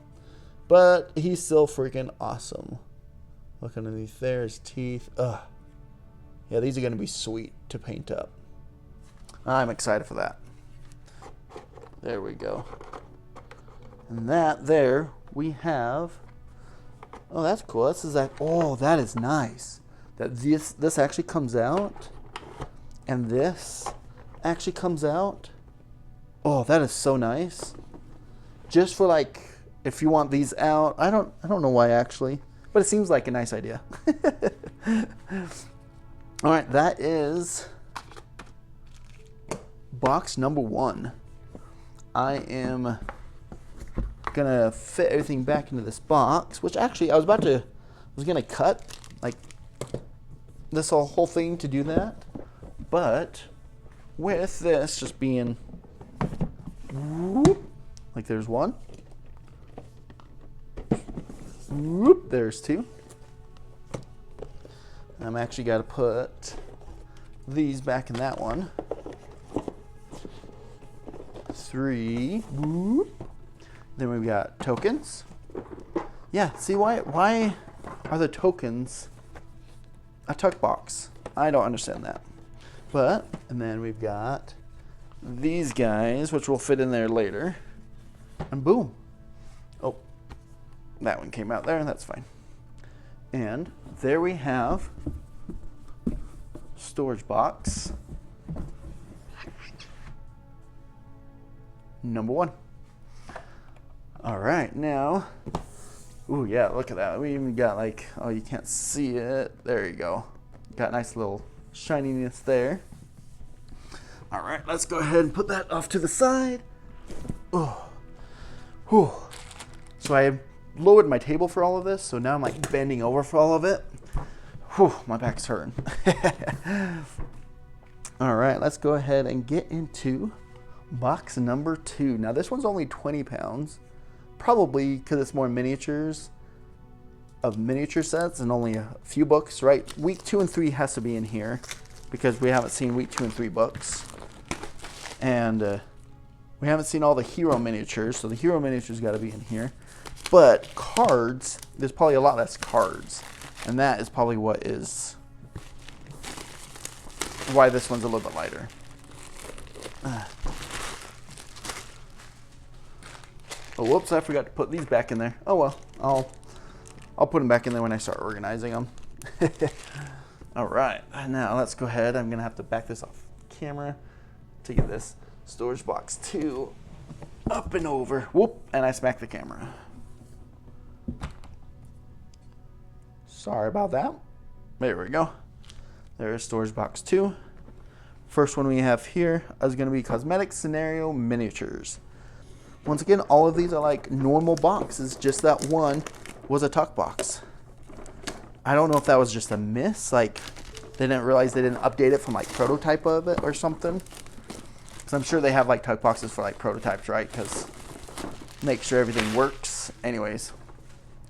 But he's still freaking awesome. Look underneath there, his teeth. Ugh. Yeah, these are going to be sweet to paint up. I'm excited for that. There we go. And there we have. Oh, that's cool. Oh, that is nice. That this actually comes out, and this actually comes out. Oh, that is so nice. Just for if you want these out. I don't know why actually, but it seems like a nice idea. All right, that is box number 1. I am gonna fit everything back into this box, which actually I was gonna cut this whole thing to do that, but with this just being whoop, there's one, whoop, there's 2. I'm actually got to put these back in that one. 3. Whoop. Then we've got tokens. Yeah, see, why are the tokens a tuck box? I don't understand that. And then we've got these guys, which will fit in there later. And boom. Oh, that one came out there, that's fine. And there we have storage box number 1. All right, now, ooh, yeah, look at that. We even got like, oh, you can't see it. There you go. Got a nice little shininess there. All right, let's go ahead and put that off to the side. Oh, whew. So I lowered my table for all of this, so now I'm like bending over for all of it. Whew, my back's hurting. All right, let's go ahead and get into box number 2. Now this one's only 20 pounds, probably because it's more miniatures of miniature sets and only a few books, right? Week 2 and 3 has to be in here because we haven't seen week 2 and 3 books. And we haven't seen all the hero miniatures, so the hero miniatures got to be in here. But cards, there's probably a lot less cards. And that is probably why this one's a little bit lighter. Oh, whoops, I forgot to put these back in there. Oh well, I'll put them back in there when I start organizing them. All right, now let's go ahead. I'm gonna have to back this off camera to get this storage box 2 up and over. Whoop, and I smacked the camera. Sorry about that. There we go. There's storage box 2. First one we have here is gonna be cosmetic scenario miniatures. Once again, all of these are like normal boxes, just that one was a tuck box. I don't know if that was just a miss, like they didn't realize they didn't update it from like prototype of it or something. Because I'm sure they have like tuck boxes for like prototypes, right? Because make sure everything works. Anyways,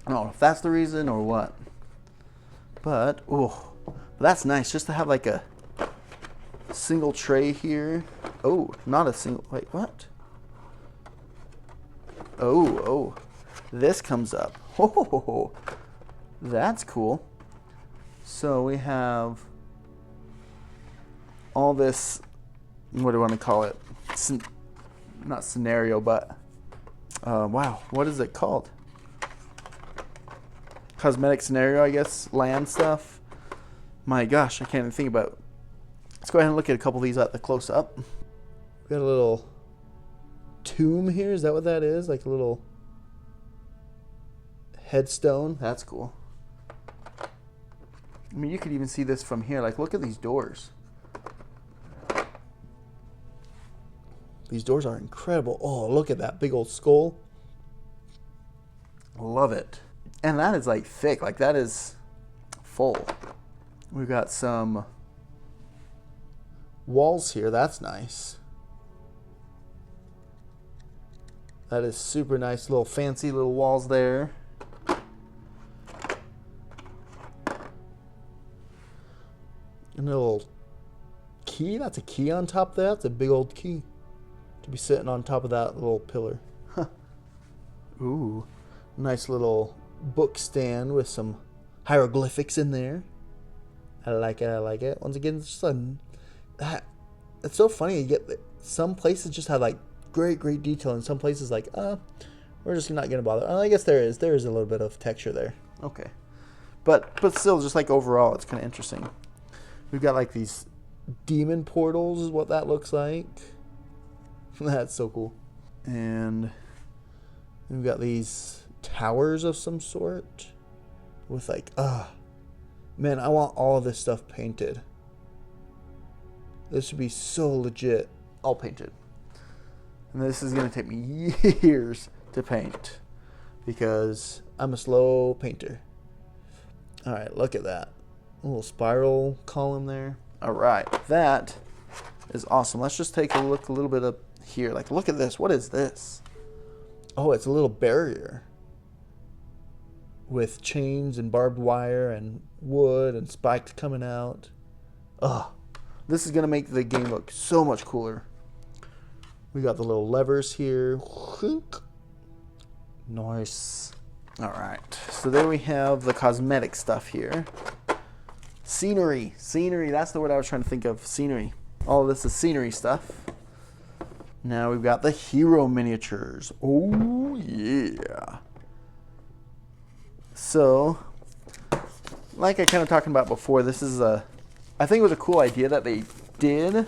I don't know if that's the reason or what. But, oh, that's nice just to have like a single tray here. Oh, not a single, wait, what? Oh, this comes up. Oh, that's cool. So we have all this, what do you want to call it? Not scenario, but, wow, what is it called? Cosmetic scenario, I guess, land stuff. My gosh, I can't even think about it. Let's go ahead and look at a couple of these at the close-up. We got a little tomb here. Is that what that is? Like a little headstone. That's cool. I mean, you could even see this from here. Like, look at these doors. These doors are incredible. Oh, look at that big old skull. Love it. And that is like thick. Like, that is full. We've got some walls here. That's nice. That is super nice. Little fancy little walls there. And a little key. That's a key on top of that. That's a big old key to be sitting on top of that little pillar. Huh. Ooh. Nice little book stand with some hieroglyphics in there. I like it. I like it. Once again, it's just it's so funny. You get some places just have like great detail, and some places like we're just not gonna bother. I guess there is a little bit of texture there. Okay, but still, just like overall, it's kind of interesting. We've got like these demon portals is what that looks like. That's so cool. And we've got these towers of some sort with like man, I want all of this stuff painted. This would be so legit. All painted. And this is going to take me years to paint because I'm a slow painter. All right, look at that. A little spiral column there. All right, that is awesome. Let's just take a look a little bit up here. Like, look at this. What is this? Oh, it's a little barrier with chains and barbed wire and wood and spikes coming out. This is going to make the game look so much cooler. We got the little levers here. Nice. All right. So there we have the cosmetic stuff here. Scenery. Scenery. That's the word I was trying to think of. Scenery. All of this is scenery stuff. Now we've got the hero miniatures. Oh, yeah. So, like I kind of talking about before, this is I think it was a cool idea that they did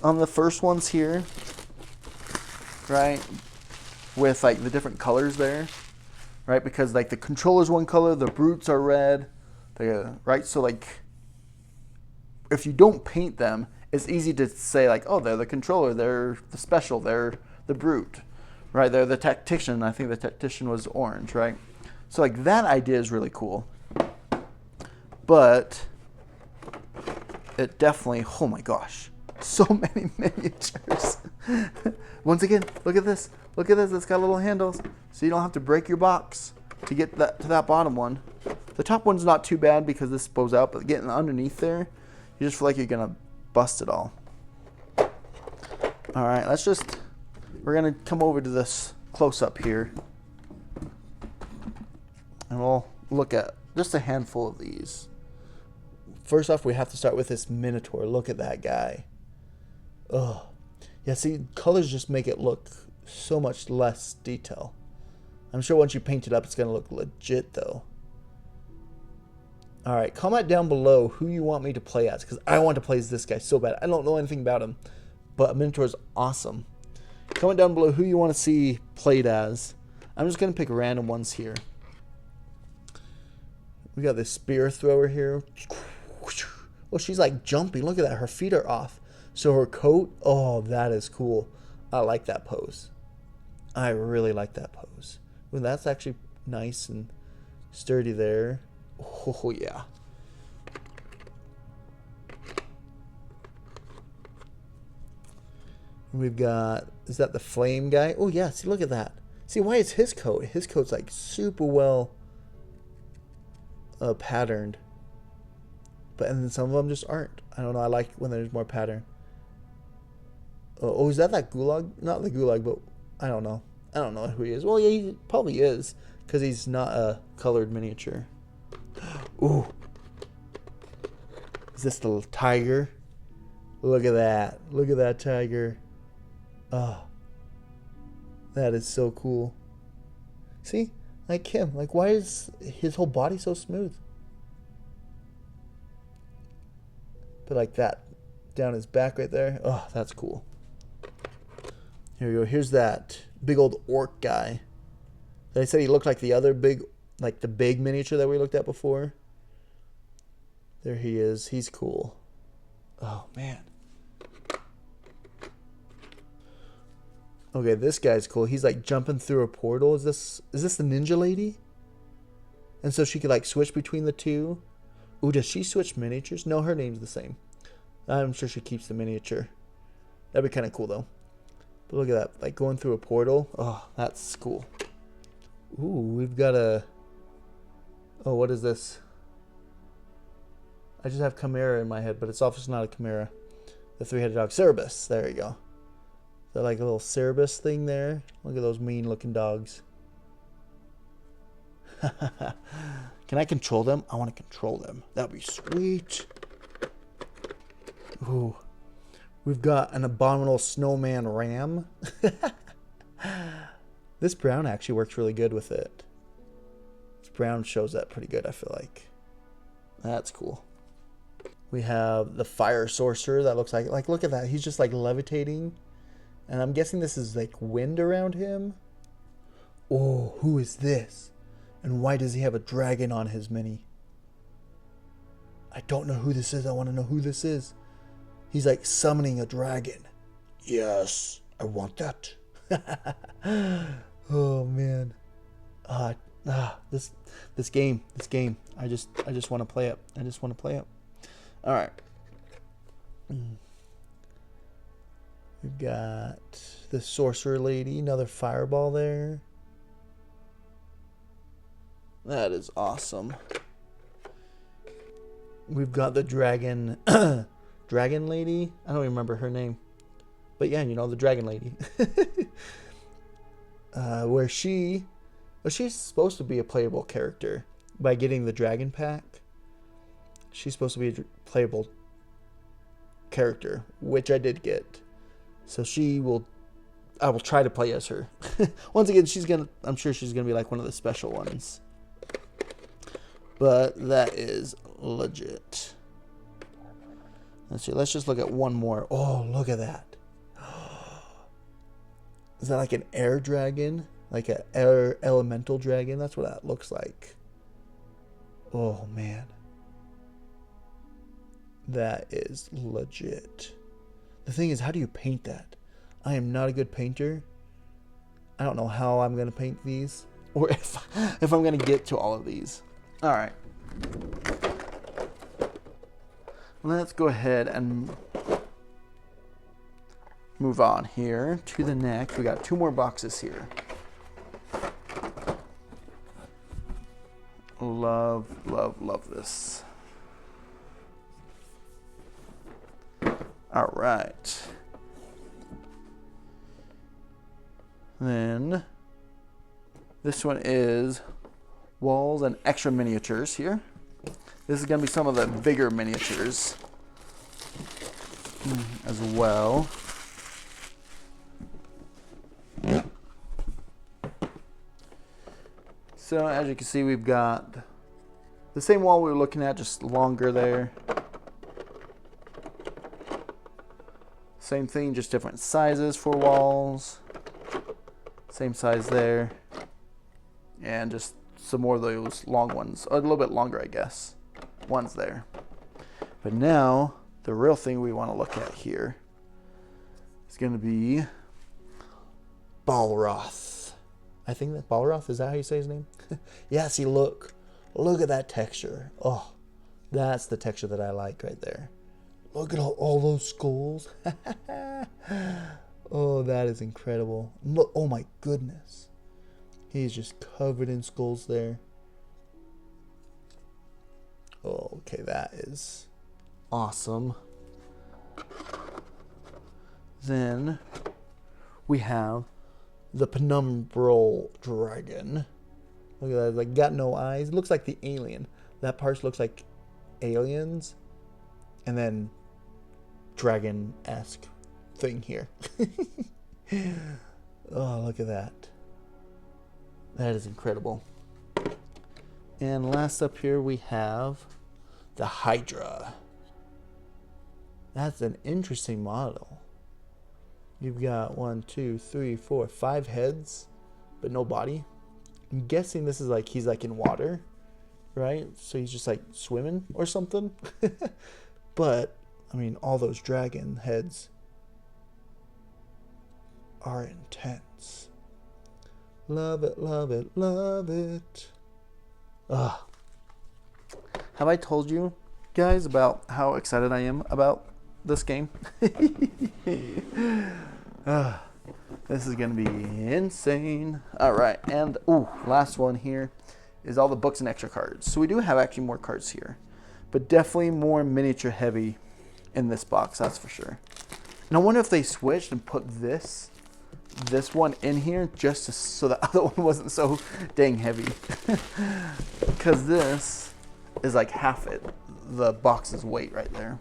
on the first ones here, right? With like the different colors there, right? Because like the controller's one color, the brutes are red, right? So like, if you don't paint them, it's easy to say like, oh, they're the controller, they're the special, they're the brute, right? They're the tactician. I think the tactician was orange, right? So like that idea is really cool. But it definitely, oh my gosh, so many miniatures. Once again, look at this. Look at this. It's got little handles, so you don't have to break your box to get to that bottom one. The top one's not too bad because this bows out, but getting underneath there, you just feel like you're gonna bust it all. All right, we're gonna come over to this close up here, and we'll look at just a handful of these. First off, we have to start with this Minotaur. Look at that guy. Ugh. Yeah, see, colors just make it look so much less detail. I'm sure once you paint it up, it's going to look legit, though. Alright, comment down below who you want me to play as, because I want to play as this guy so bad. I don't know anything about him, but Minotaur's awesome. Comment down below who you want to see played as. I'm just going to pick random ones here. We got this spear thrower here. Well, she's like jumping. Look at that. Her feet are off. So her coat, oh, that is cool. I like that pose. I really like that pose. Well, that's actually nice and sturdy there. Oh, yeah. We've got, is that the flame guy? Oh, yeah. See, look at that. See, why is his coat? His coat's like super well patterned. And then some of them just aren't. I don't know. I like when there's more pattern. Oh, is that gulag? Not the gulag, but I don't know. I don't know who he is. Well, yeah, he probably is, because he's not a colored miniature. Ooh. Is this the tiger? Look at that. Look at that tiger. Oh. That is so cool. See? Like him. Like, why is his whole body so smooth? But like that. Down his back right there. Oh, that's cool. Here we go. Here's that big old orc guy. Did I say he looked like the other big, like the big miniature that we looked at before? There he is. He's cool. Oh, man. Okay, this guy's cool. He's like jumping through a portal. Is this the ninja lady? And so she could like switch between the two. Ooh, does she switch miniatures? No, her name's the same. I'm sure she keeps the miniature. That'd be kind of cool though. But look at that, like going through a portal. Oh, that's cool. Ooh, we've got a... Oh, what is this? I just have Chimera in my head, but it's obviously not a Chimera. The three-headed dog. Cerberus. There you go. They're like a little Cerberus thing there. Look at those mean-looking dogs. Can I control them? I want to control them. That'd be sweet. Ooh. We've got an abominable snowman ram. This brown actually works really good with it. This brown shows that pretty good, I feel like. That's cool. We have the fire sorcerer that looks like look at that. He's just like levitating. And I'm guessing this is like wind around him. Oh, who is this? And why does he have a dragon on his mini? I don't know who this is. I want to know who this is. He's like summoning a dragon. Yes, I want that. Oh man. This game. I just want to play it. I just want to play it. All right. We've got the sorcerer lady, another fireball there. That is awesome. We've got the dragon dragon lady. I don't remember her name. But yeah, you know, the dragon lady. Where she's supposed to be a playable character by getting the dragon pack. she's supposed to be a playable character, which I did get. So I will try to play as her. Once again, I'm sure she's gonna be like one of the special ones. But that is legit. Let's see. Let's just look at one more. Oh, look at that. Is that like an air dragon? Like an air elemental dragon? That's what that looks like. Oh, man. That is legit. The thing is, how do you paint that? I am not a good painter. I don't know how I'm going to paint these. Or if I'm going to get to all of these. Alright. Let's go ahead and move on here to the next. We got 2 more boxes here. Love, love, love this. All right. Then this one is walls and extra miniatures here. This is going to be some of the bigger miniatures as well. So as you can see, we've got the same wall we were looking at, just longer there. Same thing, just different sizes for walls. Same size there. And just some more of those long ones. A little bit longer, I guess. Ones there. But now, the real thing we want to look at here is going to be Balroth. I think that Balroth, is that how you say his name? Yeah, see, look at that texture. Oh, that's the texture that I like right there. Look at all those skulls. Oh, that is incredible. Look, oh my goodness. He's just covered in skulls there. Oh, okay, that is awesome. Then we have the penumbral dragon. Look at that, like got no eyes. It looks like the alien. That part looks like aliens. And then dragon-esque thing here. Oh, look at that. That is incredible. And last up here we have the Hydra. That's an interesting model. You've got 1, 2, 3, 4, 5 heads, but no body. I'm guessing this is like he's like in water, right? So he's just like swimming or something. But I mean, all those dragon heads are intense. Love it, love it, love it. Ugh. Have I told you guys about how excited I am about this game? This is gonna be insane. All right, and last one here is all the books and extra cards. So we do have actually more cards here, but definitely more miniature heavy in this box, that's for sure. And I wonder if they switched and put this one in here just so the other one wasn't so dang heavy. Because this is like half the box's weight right there.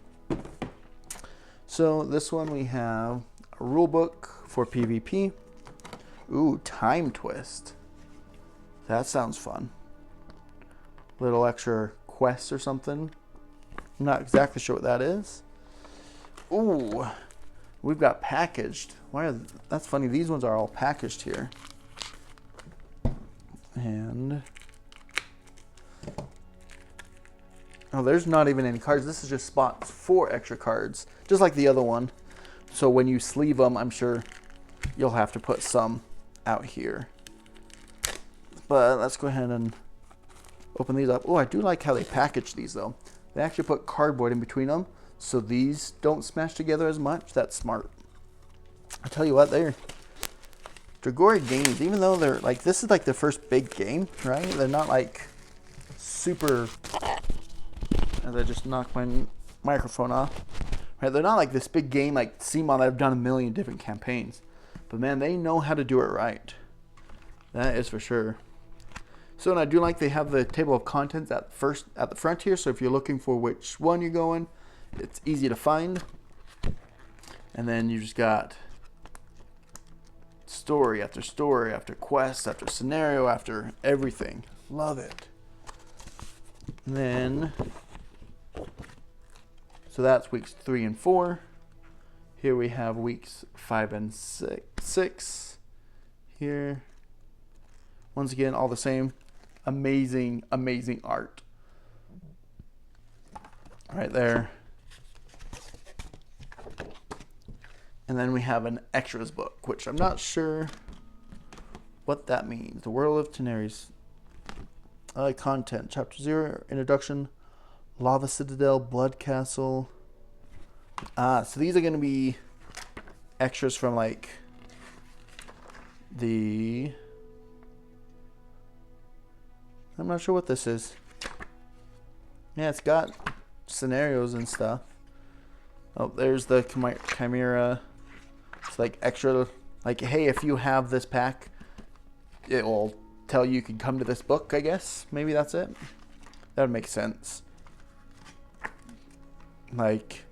So this one we have a rule book for PvP. Ooh, time twist. That sounds fun. Little extra quest or something. I'm not exactly sure what that is. Ooh, we've got packaged. That's funny. These ones are all packaged here. And oh, there's not even any cards. This is just spots for extra cards, just like the other one. So when you sleeve them, I'm sure you'll have to put some out here. But let's go ahead and open these up. Oh, I do like how they package these though. They actually put cardboard in between them, so these don't smash together as much. That's smart. I tell you what, they're Dragori games, even though they're like, this is like their first big game, right? They're not like super, and I just knocked my microphone off. Right? They're not like this big game like CMON that have done a million different campaigns. But man, they know how to do it right. That is for sure. So, and I do like they have the table of contents at the front here. So if you're looking for which one you're going, it's easy to find. And then you just got story after quest after scenario after everything. Love it. And then, so that's weeks 3 and 4. Here we have weeks 5 and 6. Here, once again, all the same. Amazing, amazing art. Right there. And then we have an extras book, which I'm not sure what that means. The World of Tanares. Content. Chapter 0, Introduction. Lava Citadel, Blood Castle. So these are going to be extras from like the... I'm not sure what this is. Yeah, it's got scenarios and stuff. Oh, there's the Chimera. It's like extra, like, hey, if you have this pack, it will tell you can come to this book, I guess. Maybe that's it. That would make sense. Like,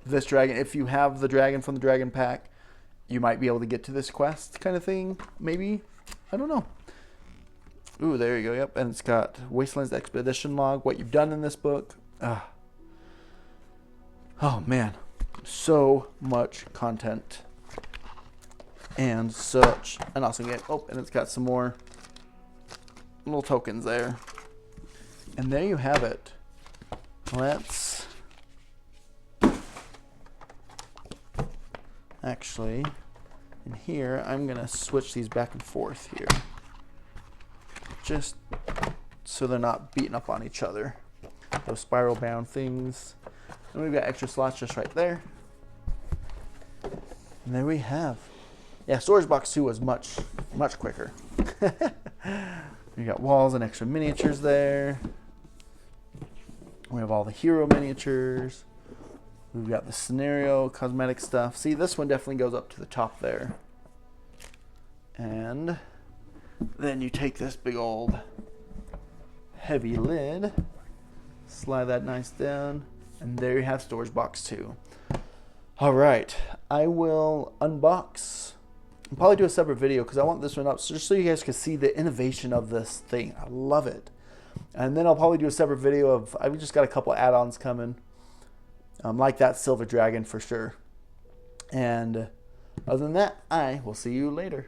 this dragon, if you have the dragon from the dragon pack, you might be able to get to this quest kind of thing. Maybe. I don't know. Ooh, there you go. Yep. And it's got Wastelands Expedition Log, what you've done in this book. Oh, man. So much content. And such an awesome game. Oh, and it's got some more little tokens there. And there you have it. Let's... Actually, in here, I'm going to switch these back and forth here. Just so they're not beating up on each other. Those spiral bound things. And we've got extra slots just right there. And there we have. Yeah, storage box 2 was much quicker. We got walls and extra miniatures there. We have all the hero miniatures. We've got the scenario, cosmetic stuff. See, this one definitely goes up to the top there. And then you take this big old heavy lid, slide that nice down, and there you have storage box 2. All right, I will unbox and probably do a separate video because I want this one up just so you guys can see the innovation of this thing. I love it. And then I'll probably do a separate video of, I've just got a couple add-ons coming. Like that silver dragon for sure. And other than that, I will see you later.